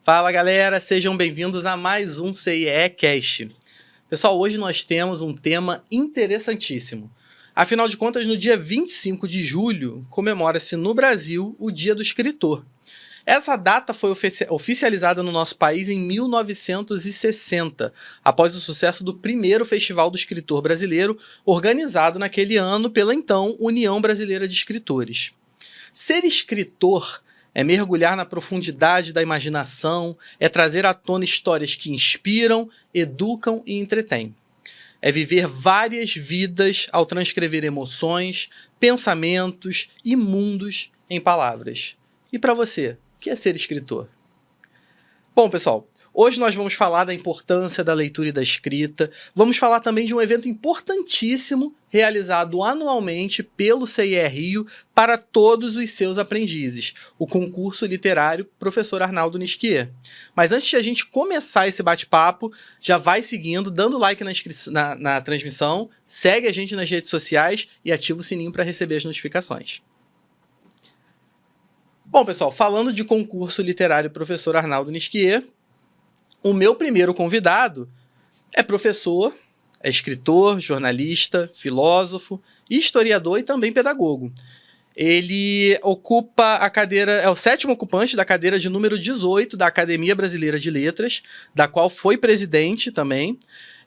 Fala galera, sejam bem-vindos a mais um CIE Cast. Pessoal, hoje nós temos um tema interessantíssimo. Afinal de contas, no dia 25 de julho, comemora-se no Brasil o Dia do Escritor. Essa data foi oficializada no nosso país em 1960, após o sucesso do primeiro Festival do Escritor Brasileiro, organizado naquele ano pela então União Brasileira de Escritores. Ser escritor é mergulhar na profundidade da imaginação, é trazer à tona histórias que inspiram, educam e entretêm. É viver várias vidas ao transcrever emoções, pensamentos e mundos em palavras. E para você, o que é ser escritor? Bom, pessoal, hoje nós vamos falar da importância da leitura e da escrita, vamos falar também de um evento importantíssimo realizado anualmente pelo CIE Rio para todos os seus aprendizes, o concurso literário Professor Arnaldo Nisquier. Mas antes de a gente começar esse bate-papo, já vai seguindo, dando like na transmissão, segue a gente nas redes sociais e ativa o sininho para receber as notificações. Bom, pessoal, falando de concurso literário Professor Arnaldo Nisquier, o meu primeiro convidado é professor, é escritor, jornalista, filósofo, historiador e também pedagogo. Ele ocupa a cadeira, é o 7º ocupante da cadeira de número 18 da Academia Brasileira de Letras, da qual foi presidente também.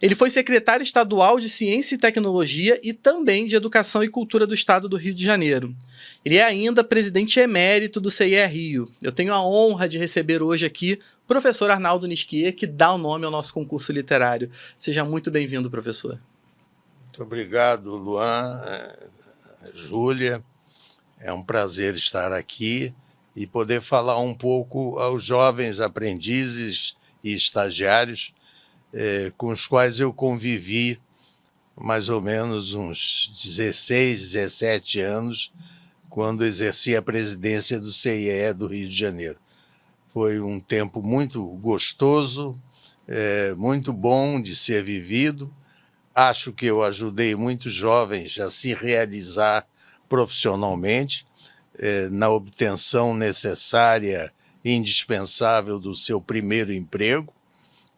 Ele foi secretário estadual de Ciência e Tecnologia e também de Educação e Cultura do Estado do Rio de Janeiro. Ele é ainda presidente emérito do CIE Rio. Eu tenho a honra de receber hoje aqui o professor Arnaldo Nisquier, que dá o nome ao nosso concurso literário. Seja muito bem-vindo, professor. Muito obrigado, Luan, Júlia. É um prazer estar aqui e poder falar um pouco aos jovens aprendizes e estagiários com os quais eu convivi mais ou menos uns 16, 17 anos, quando exerci a presidência do CIE do Rio de Janeiro. Foi um tempo muito gostoso, muito bom de ser vivido. Acho que eu ajudei muitos jovens a se realizar profissionalmente, na obtenção necessária e indispensável do seu primeiro emprego,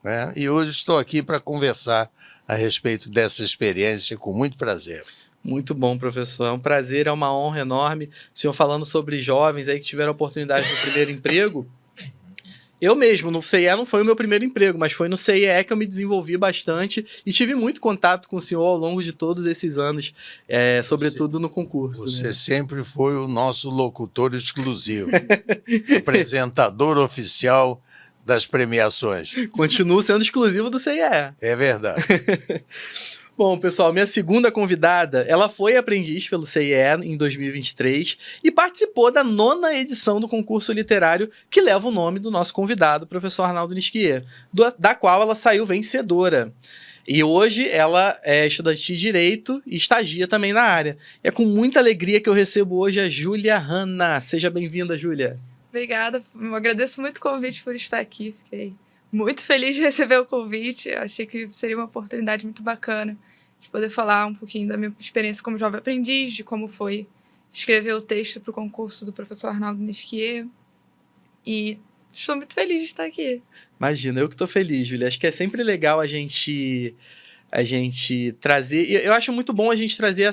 né? E hoje estou aqui para conversar a respeito dessa experiência com muito prazer. Muito bom, professor. É um prazer, é uma honra enorme. O senhor falando sobre jovens aí que tiveram a oportunidade do primeiro emprego. Eu mesmo, no CIE não foi o meu primeiro emprego, mas foi no CIE que eu me desenvolvi bastante e tive muito contato com o senhor ao longo de todos esses anos, sobretudo no concurso. Você, né? Sempre foi o nosso locutor exclusivo, apresentador oficial das premiações. Continuo sendo exclusivo do CIE. É verdade. Bom, pessoal, minha segunda convidada, ela foi aprendiz pelo CIE em 2023 e participou da 9ª edição do concurso literário que leva o nome do nosso convidado, professor Arnaldo Nisquier, da qual ela saiu vencedora. E hoje ela é estudante de Direito e estagia também na área. É com muita alegria que eu recebo hoje a Júlia Hanna. Seja bem-vinda, Júlia. Obrigada, eu agradeço muito o convite por estar aqui. Fiquei muito feliz de receber o convite. Achei que seria uma oportunidade muito bacana de poder falar um pouquinho da minha experiência como jovem aprendiz, de como foi escrever o texto para o concurso do professor Arnaldo Nisquier. E estou muito feliz de estar aqui. Imagina, eu que estou feliz, Júlia. Acho que é sempre legal a gente trazer... Eu acho muito bom a gente trazer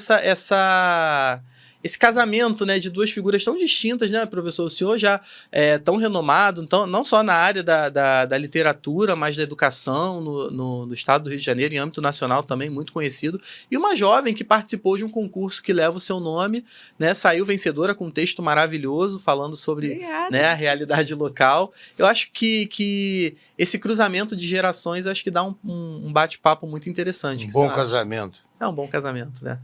esse casamento, né, de duas figuras tão distintas, né, professor? O senhor já é tão renomado, não só na área da literatura, mas da educação no estado do Rio de Janeiro, em âmbito nacional também, muito conhecido. E uma jovem que participou de um concurso que leva o seu nome, né, saiu vencedora com um texto maravilhoso, falando sobre, né, a realidade local. Eu acho que esse cruzamento de gerações, acho que dá um bate-papo muito interessante. Um bom casamento. É um bom casamento, né?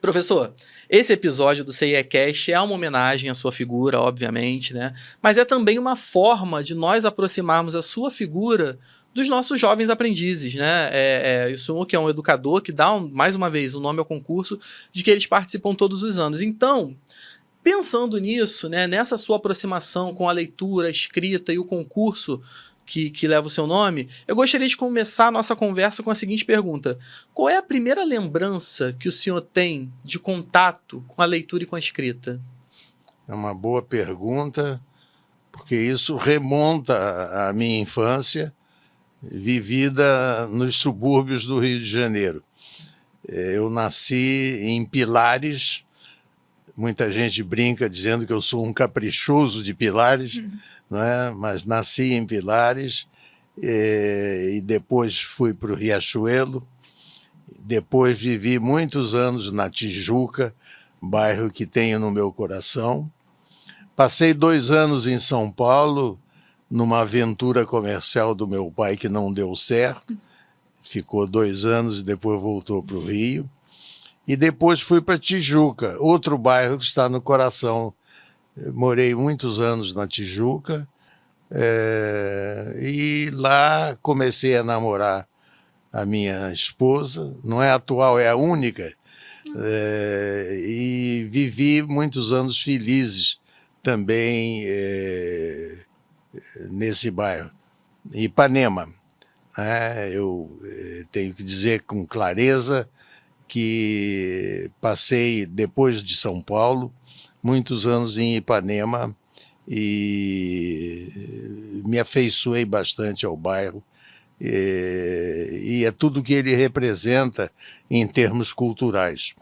Professor, esse episódio do CIE Cast é uma homenagem à sua figura, obviamente, né? Mas é também uma forma de nós aproximarmos a sua figura dos nossos jovens aprendizes, né? O senhor que é um educador, que dá, mais uma vez, o nome ao concurso, de que eles participam todos os anos. Então, pensando nisso, né, nessa sua aproximação com a leitura, a escrita e o concurso que leva o seu nome, eu gostaria de começar a nossa conversa com a seguinte pergunta: qual é a primeira lembrança que o senhor tem de contato com a leitura e com a escrita? É uma boa pergunta. porque isso remonta à minha infância, vivida nos subúrbios do Rio de Janeiro. Eu nasci em Pilares, muita gente brinca dizendo que eu sou um caprichoso de Pilares, não é? Mas nasci em Pilares, e depois fui para o Riachuelo, depois vivi muitos anos na Tijuca, bairro que tenho no meu coração. Passei 2 anos em São Paulo, numa aventura comercial do meu pai que não deu certo. Ficou 2 anos e depois voltou para o Rio. E depois fui para Tijuca, outro bairro que está no coração. Eu morei muitos anos na Tijuca, e lá comecei a namorar a minha esposa, não é a atual, é a única, e vivi muitos anos felizes também nesse bairro. Ipanema, eu tenho que dizer com clareza que passei, depois de São Paulo, muitos anos em Ipanema e me afeiçoei bastante ao bairro, e é tudo que ele representa em termos culturais.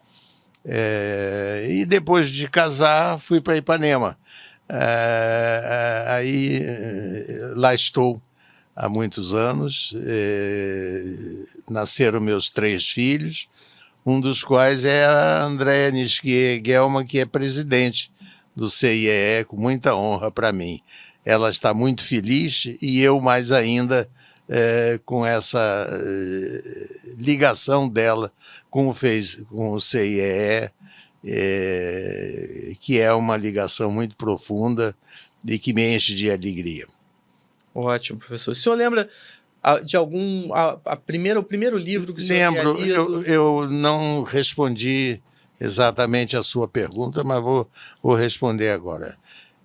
E depois de casar, fui para Ipanema. Aí lá estou há muitos anos. Nasceram meus 3 filhos, um dos quais é a Andréa Nisquier Guelma, que é presidente do CIEE, com muita honra para mim. Ela está muito feliz e eu mais ainda, com essa ligação dela com o CIEE, que é uma ligação muito profunda e que me enche de alegria. Ótimo, professor. O senhor lembra de algum... o primeiro livro que o senhor Lembro, havia lido? eu não respondi exatamente a sua pergunta, mas vou responder agora.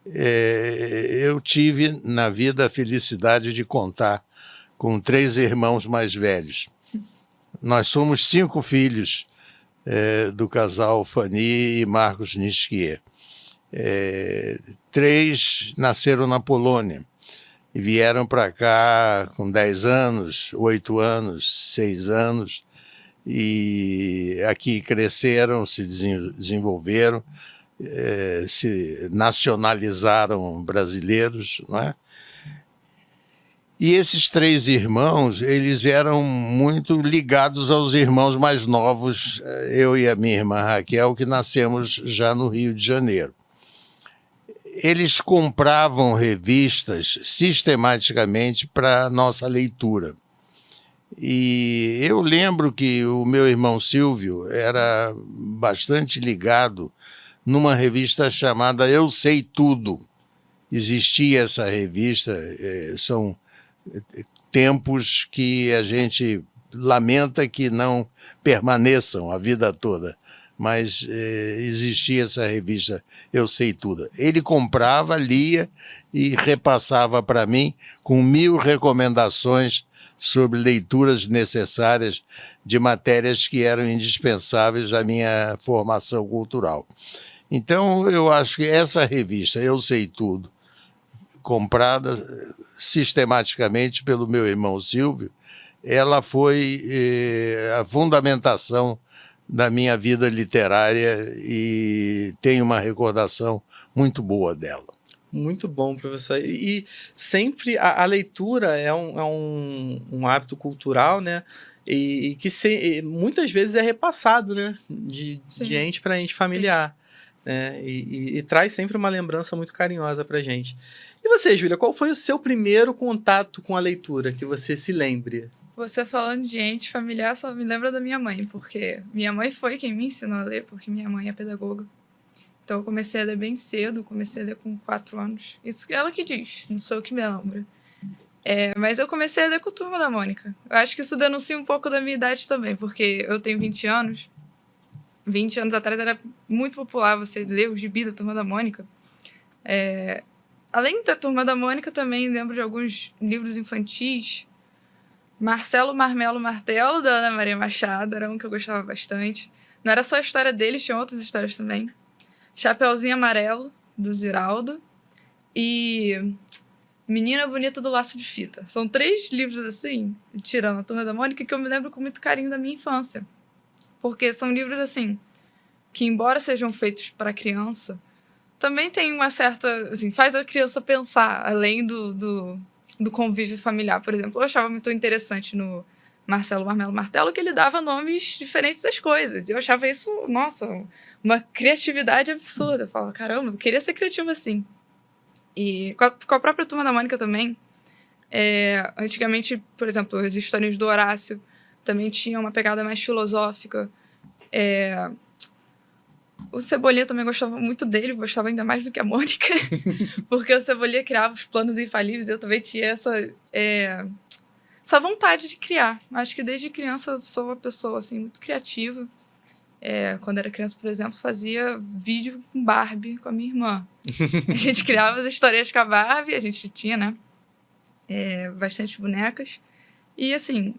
Eu tive na vida a felicidade de contar com 3 irmãos mais velhos. Nós somos 5 filhos do casal Fanny e Marcos Nisquier. 3 nasceram na Polônia e vieram para cá com 10 anos, 8 anos, 6 anos, e aqui cresceram, se desenvolveram, se nacionalizaram brasileiros, não é? E esses 3 irmãos, eles eram muito ligados aos irmãos mais novos, eu e a minha irmã Raquel, que nascemos já no Rio de Janeiro. Eles compravam revistas sistematicamente para nossa leitura. E eu lembro que o meu irmão Silvio era bastante ligado numa revista chamada Eu Sei Tudo. Existia essa revista, são tempos que a gente lamenta que não permaneçam a vida toda, mas existia essa revista Eu Sei Tudo. Ele comprava, lia e repassava para mim com 1000 recomendações sobre leituras necessárias de matérias que eram indispensáveis à minha formação cultural. Então, eu acho que essa revista, Eu Sei Tudo, comprada sistematicamente pelo meu irmão Silvio, ela foi a fundamentação da minha vida literária e tenho uma recordação muito boa dela. Muito bom, professor. E sempre a leitura é um hábito cultural, né? E que muitas vezes é repassado, né? De ente para ente familiar. Né? E traz sempre uma lembrança muito carinhosa para a gente. E você, Júlia, qual foi o seu primeiro contato com a leitura, que você se lembre? Você falando de ente familiar só me lembra da minha mãe, porque minha mãe foi quem me ensinou a ler, porque minha mãe é pedagoga. Então eu comecei a ler bem cedo, comecei a ler com 4 anos. Isso é ela que diz, não sou eu que me lembro. Mas eu comecei a ler com Turma da Mônica. Eu acho que isso denuncia um pouco da minha idade também, porque eu tenho 20 anos. 20 anos atrás era muito popular você ler o gibi da Turma da Mônica. Além da Turma da Mônica, também lembro de alguns livros infantis. Marcelo, Marmelo, Martelo, da Ana Maria Machado, era um que eu gostava bastante. Não era só a história deles, tinha outras histórias também. Chapeuzinho Amarelo, do Ziraldo. E Menina Bonita do Laço de Fita. São 3 livros, assim, tirando a Turma da Mônica, que eu me lembro com muito carinho da minha infância. Porque são livros, assim, que embora sejam feitos para criança, também tem uma certa, assim, faz a criança pensar, além do convívio familiar. Por exemplo, eu achava muito interessante no Marcelo Marmelo Martelo que ele dava nomes diferentes às coisas. Eu achava isso, nossa, uma criatividade absurda. Eu falava, caramba, eu queria ser criativo assim. E com a própria Turma da Mônica também, antigamente, por exemplo, as histórias do Horácio também tinham uma pegada mais filosófica. O Cebolinha também gostava muito dele, gostava ainda mais do que a Mônica, porque o Cebolinha criava os planos infalíveis e eu também tinha essa vontade de criar. Acho que desde criança eu sou uma pessoa assim, muito criativa. Quando era criança, por exemplo, fazia vídeo com Barbie com a minha irmã. A gente criava as histórias com a Barbie, a gente tinha, né, bastante bonecas. E, assim,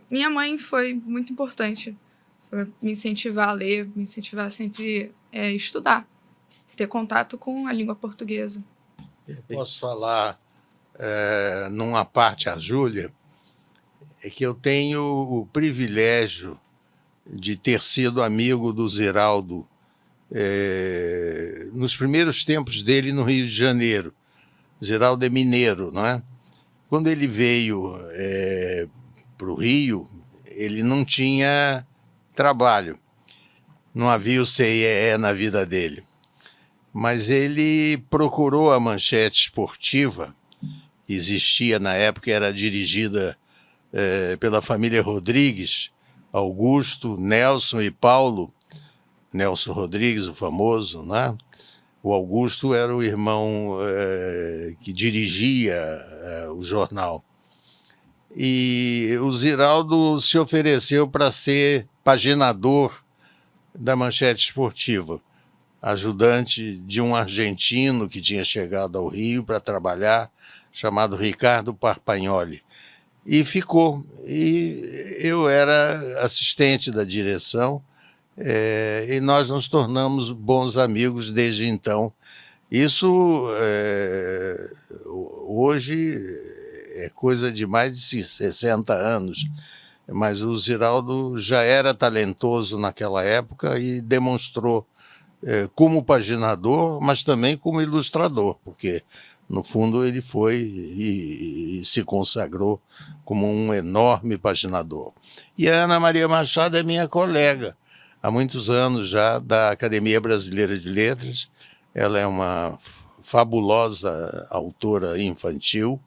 minha mãe foi muito importante para me incentivar a ler, me incentivar a sempre estudar, ter contato com a língua portuguesa. Posso falar numa parte a Júlia, é que eu tenho o privilégio de ter sido amigo do Ziraldo nos primeiros tempos dele no Rio de Janeiro. Ziraldo é mineiro, não é? Quando ele veio para o Rio, ele não tinha trabalho, não havia o CIEE na vida dele. Mas ele procurou a Manchete Esportiva, que existia na época, era dirigida pela família Rodrigues, Augusto, Nelson e Paulo. Nelson Rodrigues, o famoso, né? O Augusto era o irmão que dirigia o jornal. E o Ziraldo se ofereceu para ser paginador da Manchete Esportiva, ajudante de um argentino que tinha chegado ao Rio para trabalhar, chamado Ricardo Parpagnoli. E ficou. E eu era assistente da direção, e nós nos tornamos bons amigos desde então. Isso hoje é coisa de mais de 60 anos, mas o Ziraldo já era talentoso naquela época e demonstrou como paginador, mas também como ilustrador, porque no fundo ele foi e se consagrou como um enorme paginador. E a Ana Maria Machado é minha colega, há muitos anos já, da Academia Brasileira de Letras. Ela é uma fabulosa autora infantil,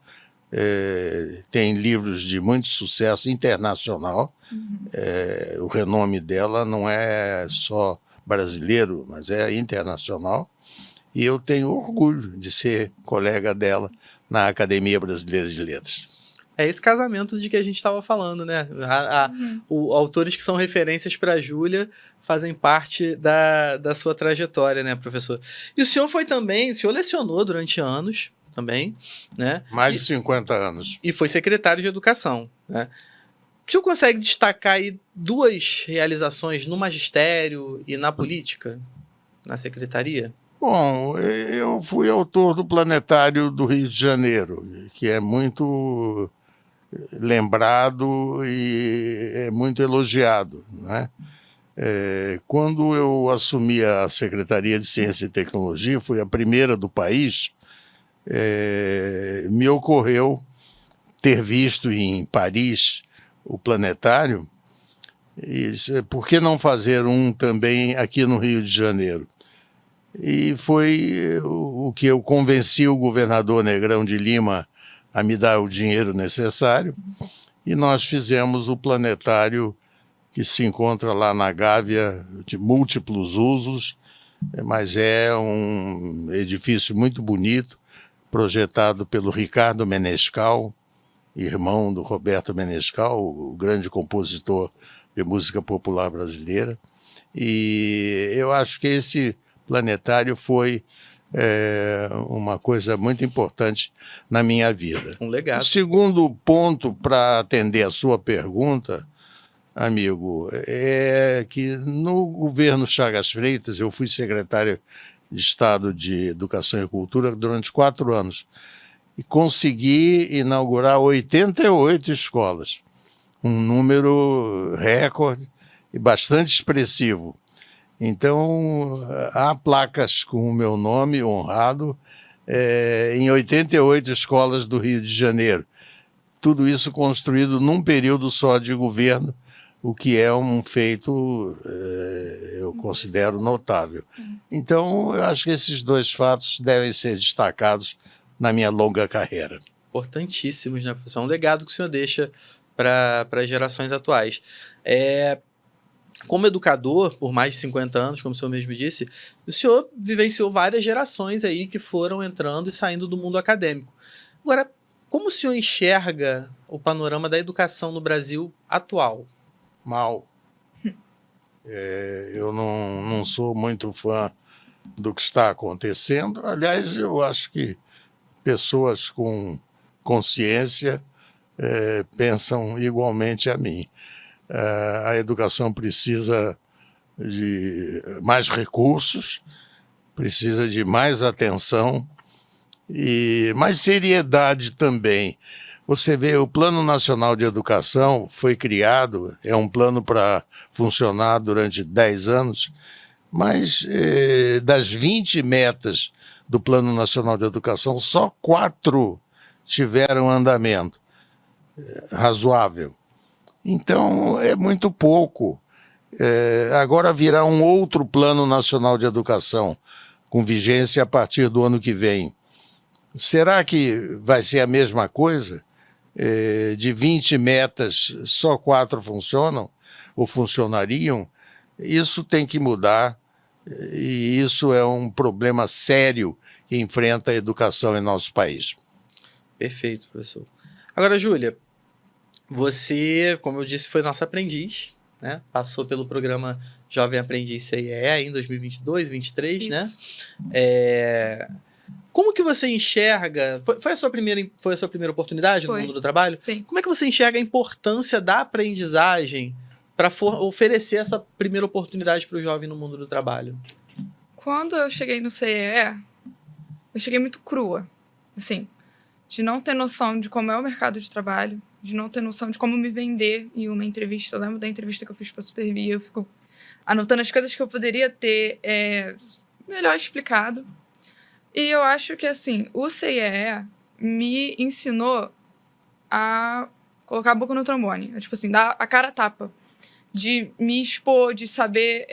tem livros de muito sucesso internacional. O renome dela não é só brasileiro, mas é internacional. E eu tenho orgulho de ser colega dela na Academia Brasileira de Letras. É esse casamento de que a gente estava falando, né? Autores que são referências para a Júlia fazem parte da sua trajetória, né, professor? E o senhor o senhor lecionou durante anos também, né? Mais de 50 anos. E foi secretário de Educação, né? O senhor consegue destacar aí 2 realizações no magistério e na política, na secretaria? Bom, eu fui autor do Planetário do Rio de Janeiro, que é muito lembrado e é muito elogiado, né? Quando eu assumi a Secretaria de Ciência e Tecnologia, foi a primeira do país, me ocorreu ter visto em Paris o planetário, e por que não fazer um também aqui no Rio de Janeiro? E foi o que eu convenci o governador Negrão de Lima a me dar o dinheiro necessário, e nós fizemos o planetário que se encontra lá na Gávea, de múltiplos usos, mas é um edifício muito bonito, projetado pelo Ricardo Menescal, irmão do Roberto Menescal, o grande compositor de música popular brasileira. E eu acho que esse planetário foi uma coisa muito importante na minha vida. Um legado. O segundo ponto para atender a sua pergunta, amigo, é que no governo Chagas Freitas, eu fui secretário de Estado de Educação e Cultura durante 4 anos. e consegui inaugurar 88 escolas, um número recorde e bastante expressivo. Então, há placas com o meu nome honrado em 88 escolas do Rio de Janeiro. Tudo isso construído num período só de governo, o que é um feito, eu considero, notável. Então, eu acho que esses dois fatos devem ser destacados na minha longa carreira. Importantíssimos, né, professor? É um legado que o senhor deixa para as gerações atuais. Como educador, por mais de 50 anos, como o senhor mesmo disse, o senhor vivenciou várias gerações aí que foram entrando e saindo do mundo acadêmico. Agora, como o senhor enxerga o panorama da educação no Brasil atual? Mal. Eu não sou muito fã do que está acontecendo. Aliás, eu acho que pessoas com consciência pensam igualmente a mim. A educação precisa de mais recursos, precisa de mais atenção e mais seriedade também. Você vê, o Plano Nacional de Educação foi criado, é um plano para funcionar durante 10 anos, mas das 20 metas do Plano Nacional de Educação, só 4 tiveram andamento razoável. Então, é muito pouco. Agora virá um outro Plano Nacional de Educação, com vigência a partir do ano que vem. Será que vai ser a mesma coisa? De 20 metas, só 4 funcionam ou funcionariam? Isso tem que mudar, e isso é um problema sério que enfrenta a educação em nosso país. Perfeito, professor. Agora, Júlia, você, como eu disse, foi nossa aprendiz, né? Passou pelo programa Jovem Aprendiz CIE em 2022, 2023, né? Como que você enxerga... Foi a sua primeira oportunidade no mundo do trabalho? Sim. Como é que você enxerga a importância da aprendizagem para oferecer essa primeira oportunidade para o jovem no mundo do trabalho? Quando eu cheguei no CIE, eu cheguei muito crua, assim, de não ter noção de como é o mercado de trabalho, de não ter noção de como me vender em uma entrevista. Eu lembro da entrevista que eu fiz para a Superbia, eu fico anotando as coisas que eu poderia ter melhor explicado. E eu acho que, assim, o CIE me ensinou a colocar a boca no trombone. Tipo assim, dar a cara a tapa. De me expor, de saber,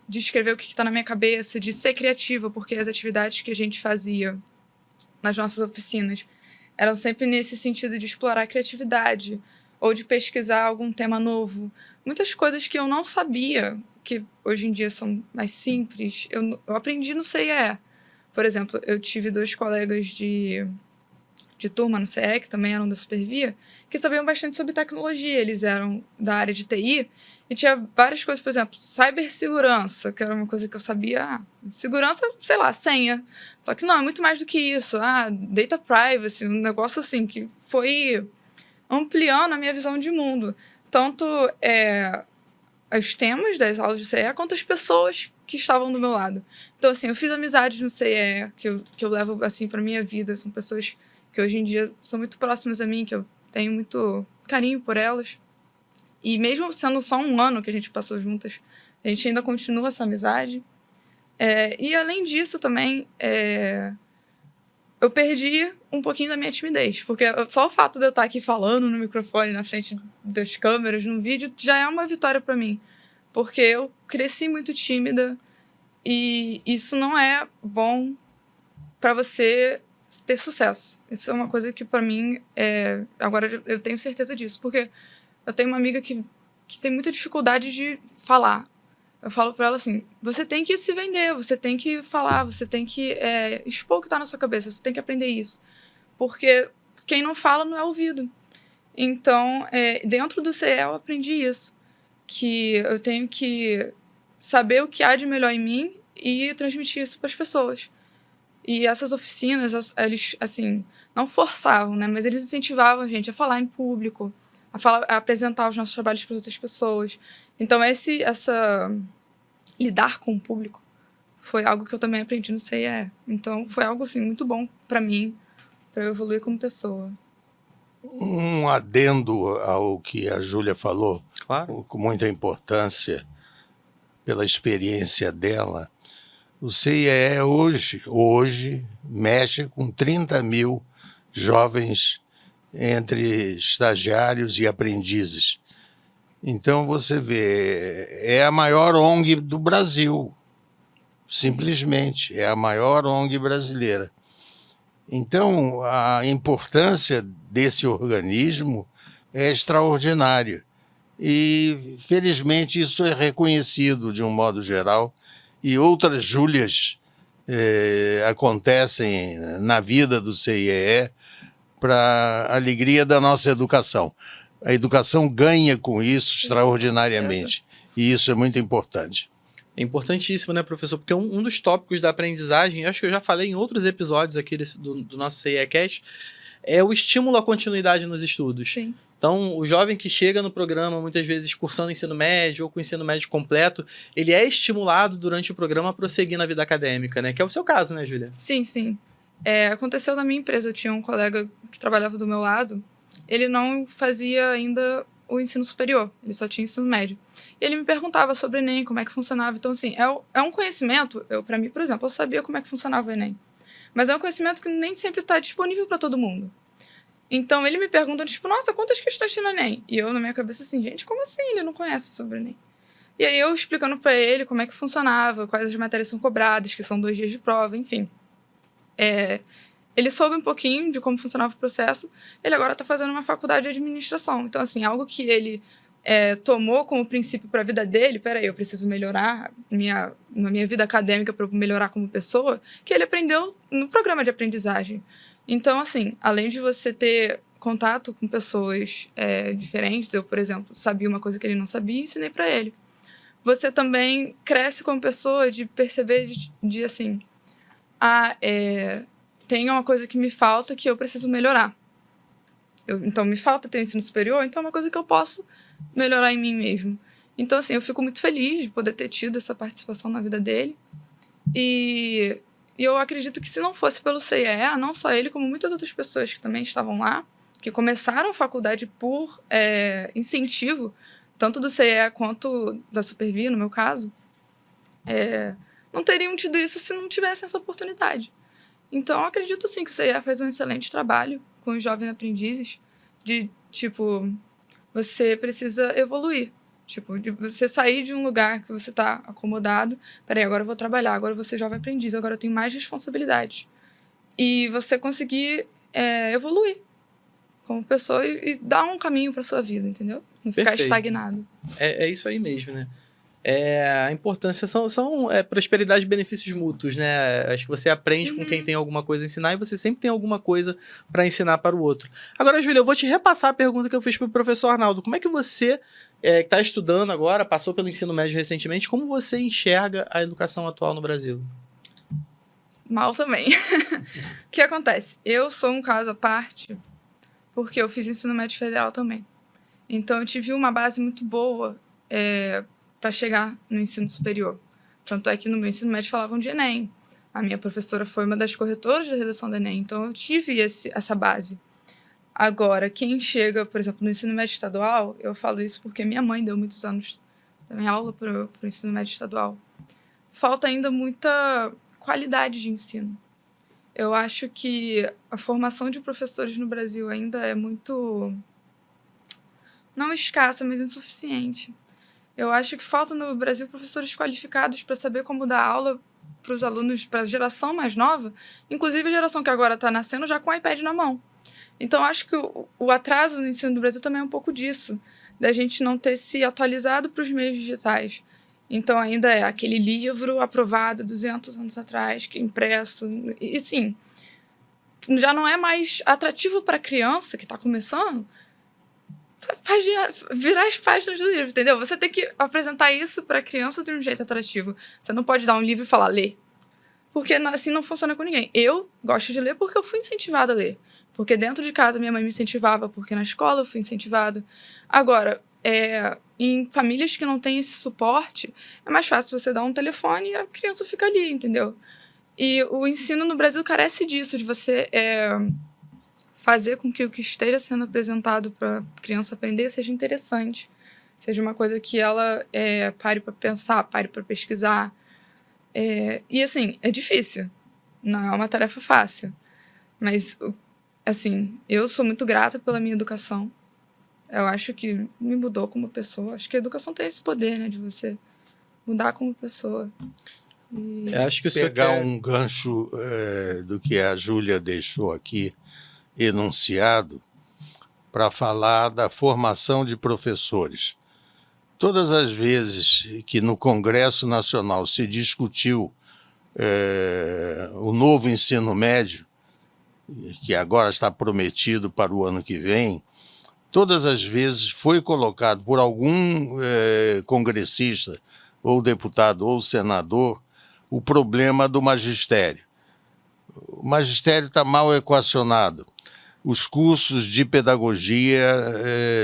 de escrever o que está na minha cabeça, de ser criativa, porque as atividades que a gente fazia nas nossas oficinas eram sempre nesse sentido de explorar a criatividade ou de pesquisar algum tema novo. Muitas coisas que eu não sabia, que hoje em dia são mais simples, eu aprendi no CIE. Por exemplo, eu tive 2 colegas de turma no CIE, que também eram da Supervia, que sabiam bastante sobre tecnologia. Eles eram da área de TI e tinha várias coisas, por exemplo, cibersegurança, que era uma coisa que eu sabia. Segurança, sei lá, senha. Só que não, é muito mais do que isso. Data privacy, um negócio assim que foi ampliando a minha visão de mundo. Tanto os temas das aulas do CIE, quanto as pessoas que estavam do meu lado. Então, assim, eu fiz amizades no CIE, que eu levo, assim, pra minha vida. São pessoas que hoje em dia são muito próximas a mim, que eu tenho muito carinho por elas. E mesmo sendo só um ano que a gente passou juntas, a gente ainda continua essa amizade. E além disso também, eu perdi um pouquinho da minha timidez, porque só o fato de eu estar aqui falando no microfone, na frente das câmeras, num vídeo, já é uma vitória para mim. Porque eu cresci muito tímida e isso não é bom para você ter sucesso. Isso é uma coisa que, para mim, agora eu tenho certeza disso. Porque eu tenho uma amiga que tem muita dificuldade de falar. Eu falo para ela assim, você tem que se vender, você tem que falar, você tem que expor o que está na sua cabeça, você tem que aprender isso. Porque quem não fala não é ouvido. Então, dentro do CE eu aprendi isso. Que eu tenho que saber o que há de melhor em mim e transmitir isso para as pessoas. E essas oficinas, eles, assim, não forçavam, né? Mas eles incentivavam a gente a falar em público, a apresentar os nossos trabalhos para outras pessoas. Então, lidar com o público foi algo que eu também aprendi no CIE. Então, foi algo, assim, muito bom para mim, para eu evoluir como pessoa. Um adendo ao que a Júlia falou, Claro. com muita importância, pela experiência dela. O CIE hoje mexe com 30 mil jovens entre estagiários e aprendizes. Então, você vê, é a maior ONG do Brasil, simplesmente, é a maior ONG brasileira. Então, a importância desse organismo é extraordinária. E, felizmente, isso é reconhecido de um modo geral, e outras Júlias acontecem na vida do CIE para a alegria da nossa educação. A educação ganha com isso extraordinariamente, e isso é muito importante. É importantíssimo, né, professor? Porque um dos tópicos da aprendizagem, acho que eu já falei em outros episódios aqui do nosso CIEcast, é o estímulo à continuidade nos estudos. Sim. Então, o jovem que chega no programa, muitas vezes cursando ensino médio ou com ensino médio completo, ele é estimulado durante o programa a prosseguir na vida acadêmica, né? Que é o seu caso, né, Júlia? Sim, sim. Aconteceu na minha empresa, eu tinha um colega que trabalhava do meu lado, ele não fazia ainda o ensino superior, ele só tinha ensino médio. E ele me perguntava sobre o Enem, como é que funcionava. Então, assim, é um conhecimento, para mim, por exemplo, eu sabia como é que funcionava o Enem. Mas é um conhecimento que nem sempre está disponível para todo mundo. Então, ele me pergunta, tipo, nossa, quantas questões tem no Enem? E eu, na minha cabeça, assim, gente, como assim ele não conhece sobre o Enem? E aí, eu explicando para ele como é que funcionava, quais as matérias são cobradas, que são 2 dias de prova, enfim. Ele soube um pouquinho de como funcionava o processo, ele agora está fazendo uma faculdade de administração. Então, assim, algo que ele tomou como princípio para a vida dele, peraí, eu preciso melhorar na minha vida acadêmica para melhorar como pessoa, que ele aprendeu no programa de aprendizagem. Então, assim, além de você ter contato com pessoas diferentes, eu, por exemplo, sabia uma coisa que ele não sabia e ensinei para ele. Você também cresce como pessoa de perceber de assim, tem uma coisa que me falta que eu preciso melhorar. Então, me falta ter um ensino superior, então é uma coisa que eu posso melhorar em mim mesmo. Então, assim, eu fico muito feliz de poder ter tido essa participação na vida dele. E eu acredito que se não fosse pelo CIE, não só ele, como muitas outras pessoas que também estavam lá, que começaram a faculdade por incentivo, tanto do CIE quanto da Supervi, no meu caso, não teriam tido isso se não tivessem essa oportunidade. Então, eu acredito sim que o CIE faz um excelente trabalho com os jovens aprendizes, de, tipo, você precisa evoluir. Tipo, de você sair de um lugar que você está acomodado, peraí, agora eu vou trabalhar, agora eu vou ser jovem aprendiz, agora eu tenho mais responsabilidades. E você conseguir evoluir como pessoa e dar um caminho para sua vida, entendeu? Não ficar Perfeito. estagnado. É isso aí mesmo, né? A importância são prosperidade e benefícios mútuos, né? Acho que você aprende com quem tem alguma coisa a ensinar e você sempre tem alguma coisa para ensinar para o outro. Agora, Júlia, eu vou te repassar a pergunta que eu fiz para o professor Arnaldo. Como é que você, que está estudando agora, passou pelo ensino médio recentemente, como você enxerga a educação atual no Brasil? Mal também. O que acontece? Eu sou um caso à parte, porque eu fiz ensino médio federal também. Então, eu tive uma base muito boa para chegar no ensino superior. Tanto é que no meu ensino médio falavam de Enem. A minha professora foi uma das corretoras da redação do Enem, então eu tive essa base. Agora, quem chega, por exemplo, no ensino médio estadual, eu falo isso porque minha mãe deu muitos anos também aula para o ensino médio estadual. Falta ainda muita qualidade de ensino. Eu acho que a formação de professores no Brasil ainda é muito, não escassa, mas insuficiente. Eu acho que falta no Brasil professores qualificados para saber como dar aula para os alunos, para a geração mais nova, inclusive a geração que agora está nascendo já com o iPad na mão. Então, acho que o atraso no ensino do Brasil também é um pouco disso, da gente não ter se atualizado para os meios digitais. Então, ainda é aquele livro aprovado 200 anos atrás, que é impresso, e sim, já não é mais atrativo para a criança que está começando, virar as páginas do livro, entendeu? Você tem que apresentar isso para a criança de um jeito atrativo. Você não pode dar um livro e falar, lê. Porque assim não funciona com ninguém. Eu gosto de ler porque eu fui incentivada a ler. Porque dentro de casa minha mãe me incentivava, porque na escola eu fui incentivada. Agora, em famílias que não têm esse suporte, é mais fácil você dar um telefone e a criança fica ali, entendeu? E o ensino no Brasil carece disso, de você fazer com que o que esteja sendo apresentado para a criança aprender seja interessante, seja uma coisa que ela pare para pensar, pare para pesquisar. E, assim, é difícil, não é uma tarefa fácil, mas, assim, eu sou muito grata pela minha educação. Eu acho que me mudou como pessoa. Acho que a educação tem esse poder, né, de você mudar como pessoa. E... acho que o senhor pegar quer... um gancho do que a Júlia deixou aqui enunciado para falar da formação de professores. Todas as vezes que no Congresso Nacional se discutiu o novo ensino médio, que agora está prometido para o ano que vem, todas as vezes foi colocado por algum congressista, ou deputado, ou senador, o problema do magistério. O magistério está mal equacionado. Os cursos de pedagogia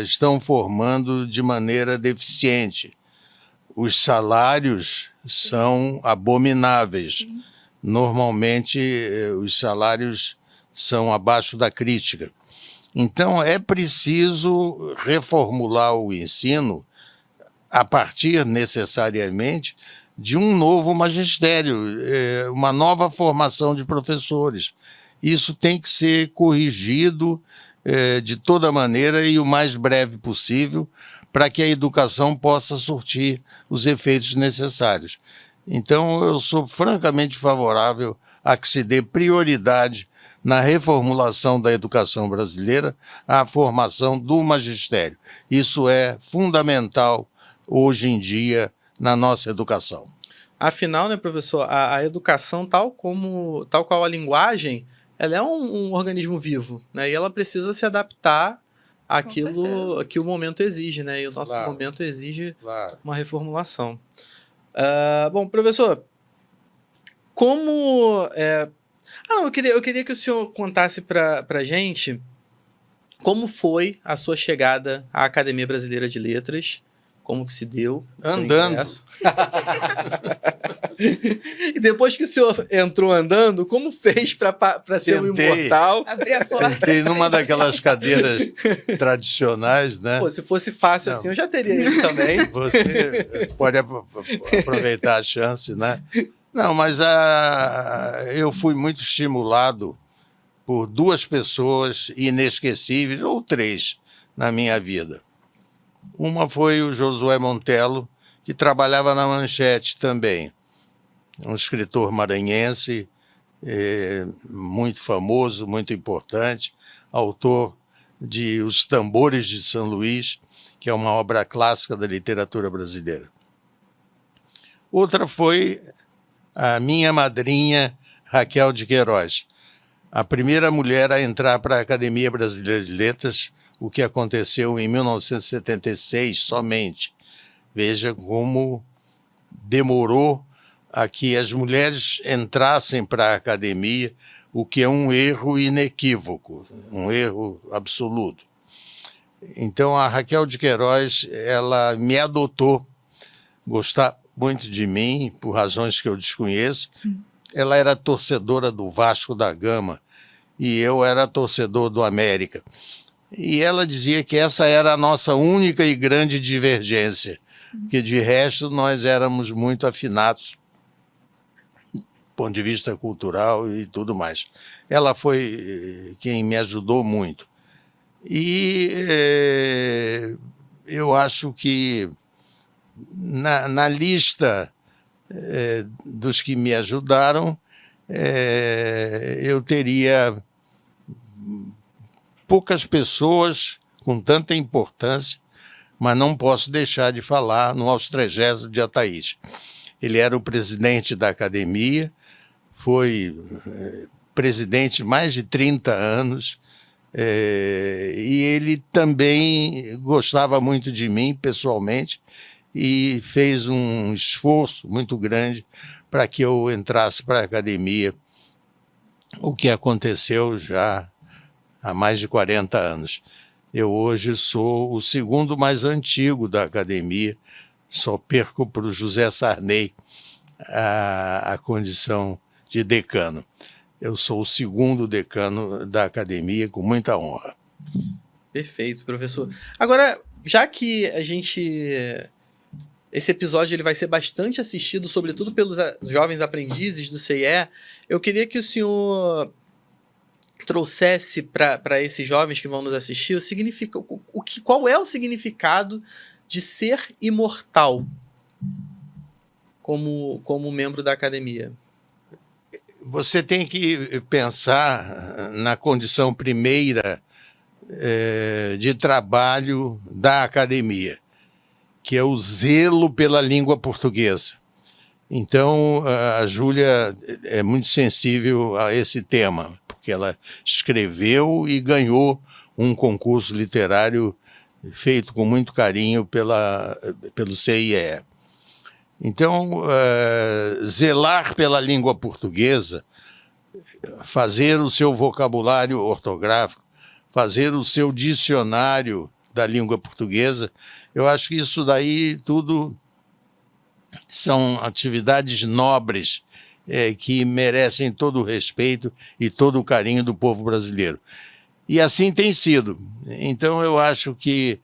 estão formando de maneira deficiente. Os salários são abomináveis. Normalmente, os salários são abaixo da crítica. Então, é preciso reformular o ensino a partir, necessariamente, de um novo magistério, uma nova formação de professores. Isso tem que ser corrigido de toda maneira e o mais breve possível para que a educação possa surtir os efeitos necessários. Então, eu sou francamente favorável a que se dê prioridade na reformulação da educação brasileira à formação do magistério. Isso é fundamental hoje em dia na nossa educação. Afinal, né, professor, a educação, tal qual a linguagem, ela é um organismo vivo, né? E ela precisa se adaptar àquilo que o momento exige, né? E o nosso momento exige uma reformulação. Bom, professor, como... eu queria que o senhor contasse para a gente como foi a sua chegada à Academia Brasileira de Letras, como que se deu? Andando. E depois que o senhor entrou andando, como fez para ser um imortal? Abrir a porta. Sentei numa daquelas cadeiras tradicionais, né? Pô, se fosse fácil assim, eu já teria ido também. Você pode aproveitar a chance, né? Não, mas eu fui muito estimulado por duas pessoas inesquecíveis, ou três, na minha vida. Uma foi o Josué Montello, que trabalhava na Manchete também. Um escritor maranhense, muito famoso, muito importante, autor de Os Tambores de São Luís, que é uma obra clássica da literatura brasileira. Outra foi a minha madrinha, Raquel de Queiroz, a primeira mulher a entrar para a Academia Brasileira de Letras, o que aconteceu em 1976 somente. Veja como demorou a que as mulheres entrassem para a academia, o que é um erro inequívoco, um erro absoluto. Então, a Raquel de Queiroz, ela me adotou, gostava muito de mim, por razões que eu desconheço. Ela era torcedora do Vasco da Gama e eu era torcedor do América. E ela dizia que essa era a nossa única e grande divergência, que de resto nós éramos muito afinados, do ponto de vista cultural e tudo mais. Ela foi quem me ajudou muito. E eu acho que na lista dos que me ajudaram, eu teria poucas pessoas com tanta importância, mas não posso deixar de falar no Austregésimo de Ataíde. Ele era o presidente da academia, foi presidente mais de 30 anos, e ele também gostava muito de mim pessoalmente e fez um esforço muito grande para que eu entrasse para a academia, o que aconteceu já há mais de 40 anos. Eu hoje sou o segundo mais antigo da academia, só perco para o José Sarney a condição de decano. eu sou o segundo decano da academia, com muita honra. Perfeito, professor. Agora, já que esse episódio ele vai ser bastante assistido, sobretudo pelos jovens aprendizes do CIE, eu queria que o senhor trouxesse para esses jovens que vão nos assistir qual é o significado de ser imortal como membro da academia. Você tem que pensar na condição primeira de trabalho da academia, que é o zelo pela língua portuguesa. Então, a Júlia é muito sensível a esse tema, porque ela escreveu e ganhou um concurso literário feito com muito carinho pelo CIE. Então, zelar pela língua portuguesa, fazer o seu vocabulário ortográfico, fazer o seu dicionário da língua portuguesa, eu acho que isso daí tudo são atividades nobres que merecem todo o respeito e todo o carinho do povo brasileiro. E assim tem sido. Então, eu acho que,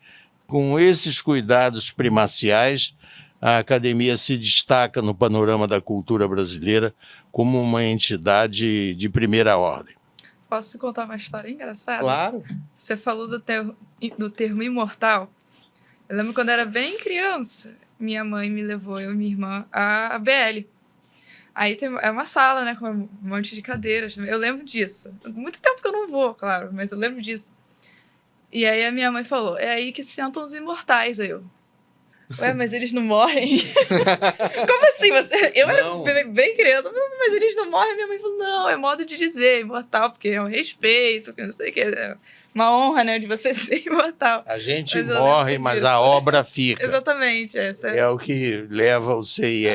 com esses cuidados primaciais, a academia se destaca no panorama da cultura brasileira como uma entidade de primeira ordem. Posso contar uma história engraçada? Claro. Você falou do termo imortal. Eu lembro quando eu era bem criança, minha mãe me levou, eu e minha irmã, à BL. Aí é uma sala, né, com um monte de cadeiras. Eu lembro disso. Muito tempo que eu não vou, claro, mas eu lembro disso. E aí a minha mãe falou, é aí que sentam os imortais. Aí eu, ué, mas eles não morrem? Como assim? Eu era bem criança, mas eles não morrem? Minha mãe falou, não, é modo de dizer imortal, porque é um respeito, que não sei o que, é uma honra, né, de você ser imortal. A gente morre, mas a obra fica. Exatamente. Essa é o que leva o CIE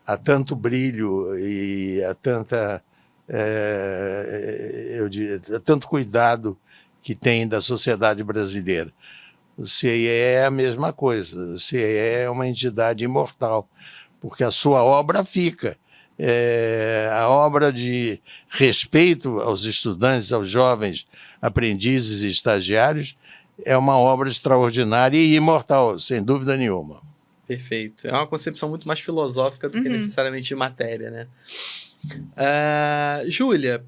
a tanto brilho e a tanta, eu diria, a tanto cuidado que tem da sociedade brasileira. O CIE é a mesma coisa. O CIE é uma entidade imortal, porque a sua obra fica. A obra de respeito aos estudantes, aos jovens aprendizes e estagiários, é uma obra extraordinária e imortal, sem dúvida nenhuma. Perfeito. É uma concepção muito mais filosófica do que necessariamente de matéria, né? Júlia,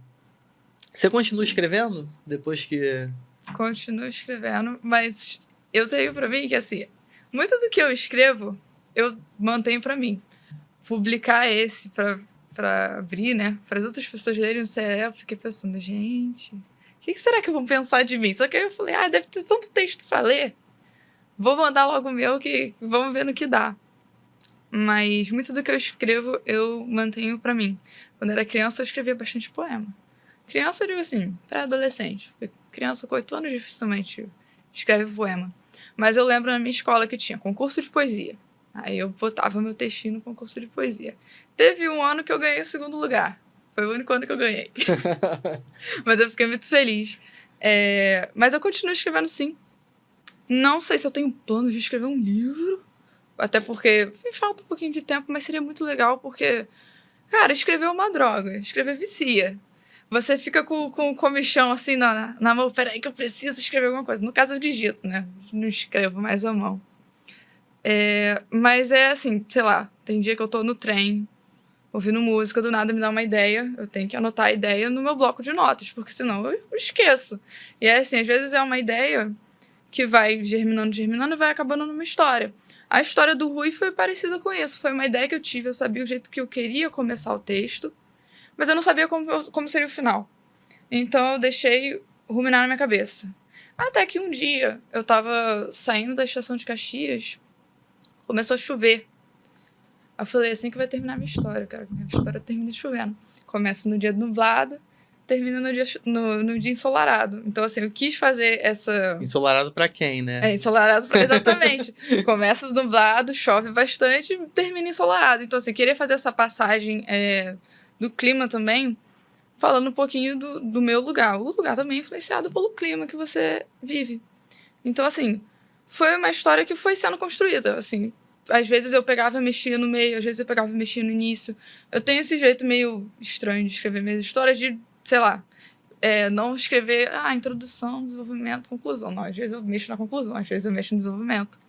você continua escrevendo depois que... Continuo escrevendo, mas eu tenho para mim que, assim, muito do que eu escrevo, eu mantenho para mim. Publicar esse para abrir, né, para as outras pessoas lerem o CE, eu fiquei pensando, gente, o que será que vão pensar de mim? Só que aí eu falei, deve ter tanto texto para ler. Vou mandar logo o meu, que vamos ver no que dá. Mas muito do que eu escrevo, eu mantenho para mim. Quando eu era criança, eu escrevia bastante poema. Criança, eu digo assim, pré-adolescente. Criança com 8 anos dificilmente escreve poema. Mas eu lembro na minha escola que tinha concurso de poesia. Aí eu botava meu textinho no concurso de poesia. Teve um ano que eu ganhei o 2º lugar. Foi o único ano que eu ganhei. Mas eu fiquei muito feliz. Mas eu continuo escrevendo, sim. Não sei se eu tenho plano de escrever um livro. Até porque me falta um pouquinho de tempo, mas seria muito legal porque, cara, escrever é uma droga. Escrever vicia. Você fica com o comichão assim na mão. Peraí que eu preciso escrever alguma coisa. No caso, eu digito, né? Não escrevo mais à mão. Mas é assim, sei lá, tem dia que eu tô no trem, ouvindo música, do nada me dá uma ideia, eu tenho que anotar a ideia no meu bloco de notas, porque senão eu esqueço. E assim, às vezes é uma ideia que vai germinando e vai acabando numa história. A história do Rui foi parecida com isso, foi uma ideia que eu tive, eu sabia o jeito que eu queria começar o texto, mas eu não sabia como seria o final. Então eu deixei ruminar na minha cabeça. Até que um dia, eu tava saindo da estação de Caxias, começou a chover. Eu falei, assim que vai terminar a minha história, cara. Minha história termina chovendo. Começa no dia nublado, termina no dia ensolarado. Então, assim, eu quis fazer essa... Ensolarado pra quem, né? Ensolarado exatamente. Começa nublado, chove bastante, termina ensolarado. Então, assim, eu queria fazer essa passagem do clima também, falando um pouquinho do meu lugar. O lugar também é influenciado pelo clima que você vive. Então, assim, foi uma história que foi sendo construída, assim, às vezes eu pegava e mexia no meio, às vezes eu pegava e mexia no início. Eu tenho esse jeito meio estranho de escrever minhas histórias de, sei lá, não escrever introdução, desenvolvimento, conclusão. Não, às vezes eu mexo na conclusão, às vezes eu mexo no desenvolvimento.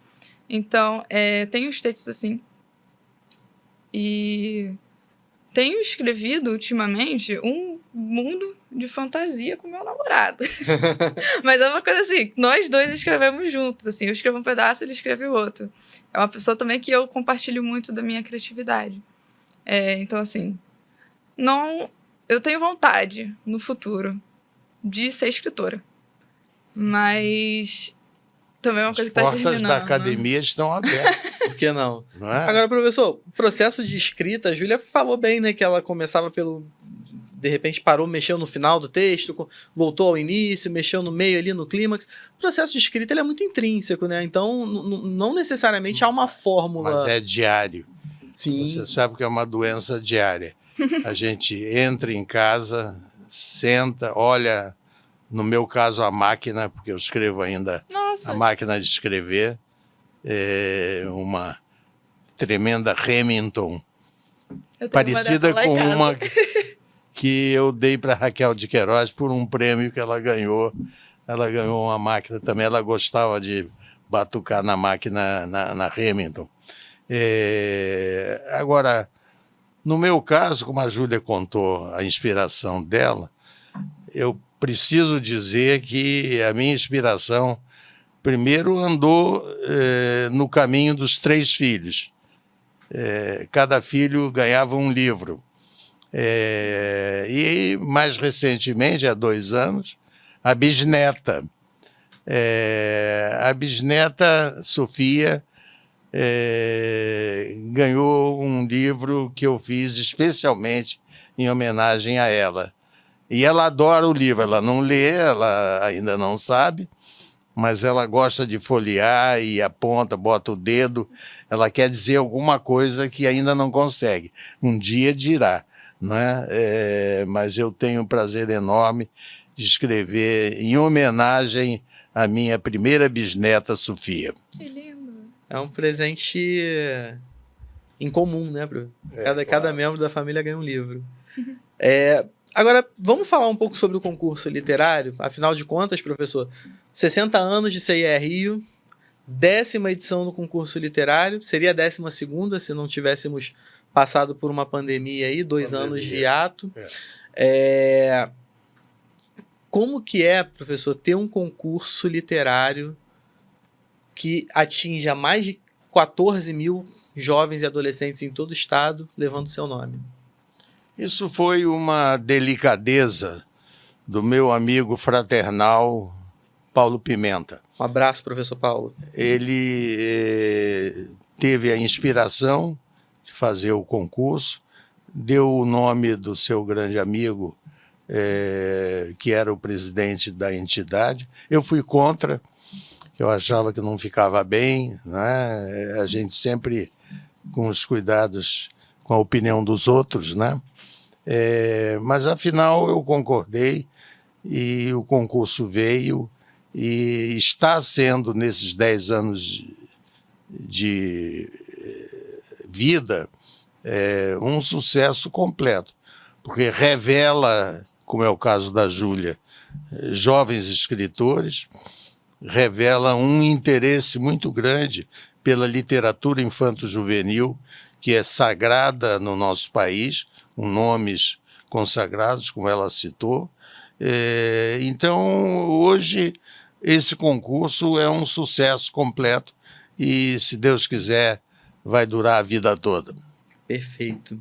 Então, tenho uns textos assim. E tenho escrevido, ultimamente, um mundo de fantasia com meu namorado. Mas é uma coisa assim, nós dois escrevemos juntos, assim. Eu escrevo um pedaço, ele escreve o outro. É uma pessoa também que eu compartilho muito da minha criatividade. Então, assim, eu tenho vontade, no futuro, de ser escritora. Mas também é uma coisa que está germinando. As portas da academia estão abertas. Por que não? Não é? Agora, professor, o processo de escrita, a Júlia falou bem, né? Que ela começava de repente parou, mexeu no final do texto, voltou ao início, mexeu no meio ali, no clímax. O processo de escrita ele é muito intrínseco, né? Então, não necessariamente há uma fórmula. Mas é diário. Sim. Você sabe que é uma doença diária. A gente entra em casa, senta, olha, no meu caso, a máquina, porque eu escrevo ainda. Nossa. A máquina de escrever, uma tremenda Remington, parecida com uma que eu dei para Raquel de Queiroz por um prêmio que ela ganhou. Ela ganhou uma máquina também, ela gostava de batucar na máquina, na Remington. Agora, no meu caso, como a Júlia contou a inspiração dela, eu preciso dizer que a minha inspiração primeiro andou no caminho dos 3 filhos. Cada filho ganhava um livro. E mais recentemente, há 2 anos, a bisneta. A bisneta Sofia ganhou um livro que eu fiz especialmente em homenagem a ela. E ela adora o livro, ela não lê, ela ainda não sabe, mas ela gosta de folhear e aponta, bota o dedo. Ela quer dizer alguma coisa que ainda não consegue. Um dia dirá, não é? Mas eu tenho um prazer enorme de escrever em homenagem à minha primeira bisneta, Sofia. Que lindo. É um presente incomum, né, Bruno? Cada claro. membro da família ganha um livro. Agora, vamos falar um pouco sobre o concurso literário? Afinal de contas, professor, 60 anos de CIE Rio, 10ª edição do concurso literário, seria a 12ª se não tivéssemos passado por uma pandemia aí, 2 anos de hiato. Como que é, professor, ter um concurso literário que atinja mais de 14 mil jovens e adolescentes em todo o estado, levando seu nome? Isso foi uma delicadeza do meu amigo fraternal, Paulo Pimenta. Um abraço, professor Paulo. Ele teve a inspiração de fazer o concurso, deu o nome do seu grande amigo, que era o presidente da entidade. Eu fui contra, eu achava que não ficava bem, né? A gente sempre com os cuidados com a opinião dos outros, né? Mas afinal eu concordei e o concurso veio e está sendo, nesses 10 anos de vida, um sucesso completo, porque revela, como é o caso da Júlia, jovens escritores, revela um interesse muito grande pela literatura infanto-juvenil, que é sagrada no nosso país, com nomes consagrados, como ela citou. Então, hoje, esse concurso é um sucesso completo e, se Deus quiser, vai durar a vida toda. Perfeito.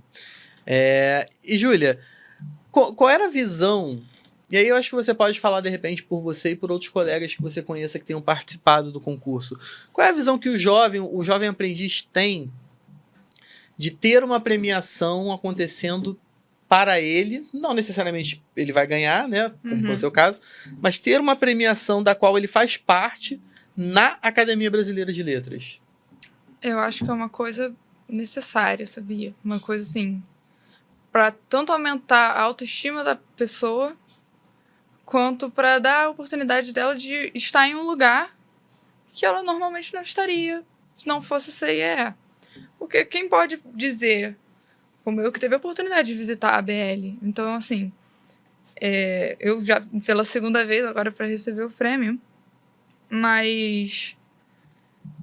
E, Júlia, qual era a visão? E aí eu acho que você pode falar, de repente, por você e por outros colegas que você conheça que tenham participado do concurso. Qual é a visão que o jovem aprendiz tem de ter uma premiação acontecendo para ele? Não necessariamente ele vai ganhar, né, como foi o seu caso, mas ter uma premiação da qual ele faz parte na Academia Brasileira de Letras. Eu acho que é uma coisa necessária, sabia? Uma coisa assim, para tanto aumentar a autoestima da pessoa, quanto para dar a oportunidade dela de estar em um lugar que ela normalmente não estaria se não fosse o CIE. Porque quem pode dizer, como eu que teve a oportunidade de visitar a ABL, então, assim, eu já, pela segunda vez, agora para receber o prêmio, mas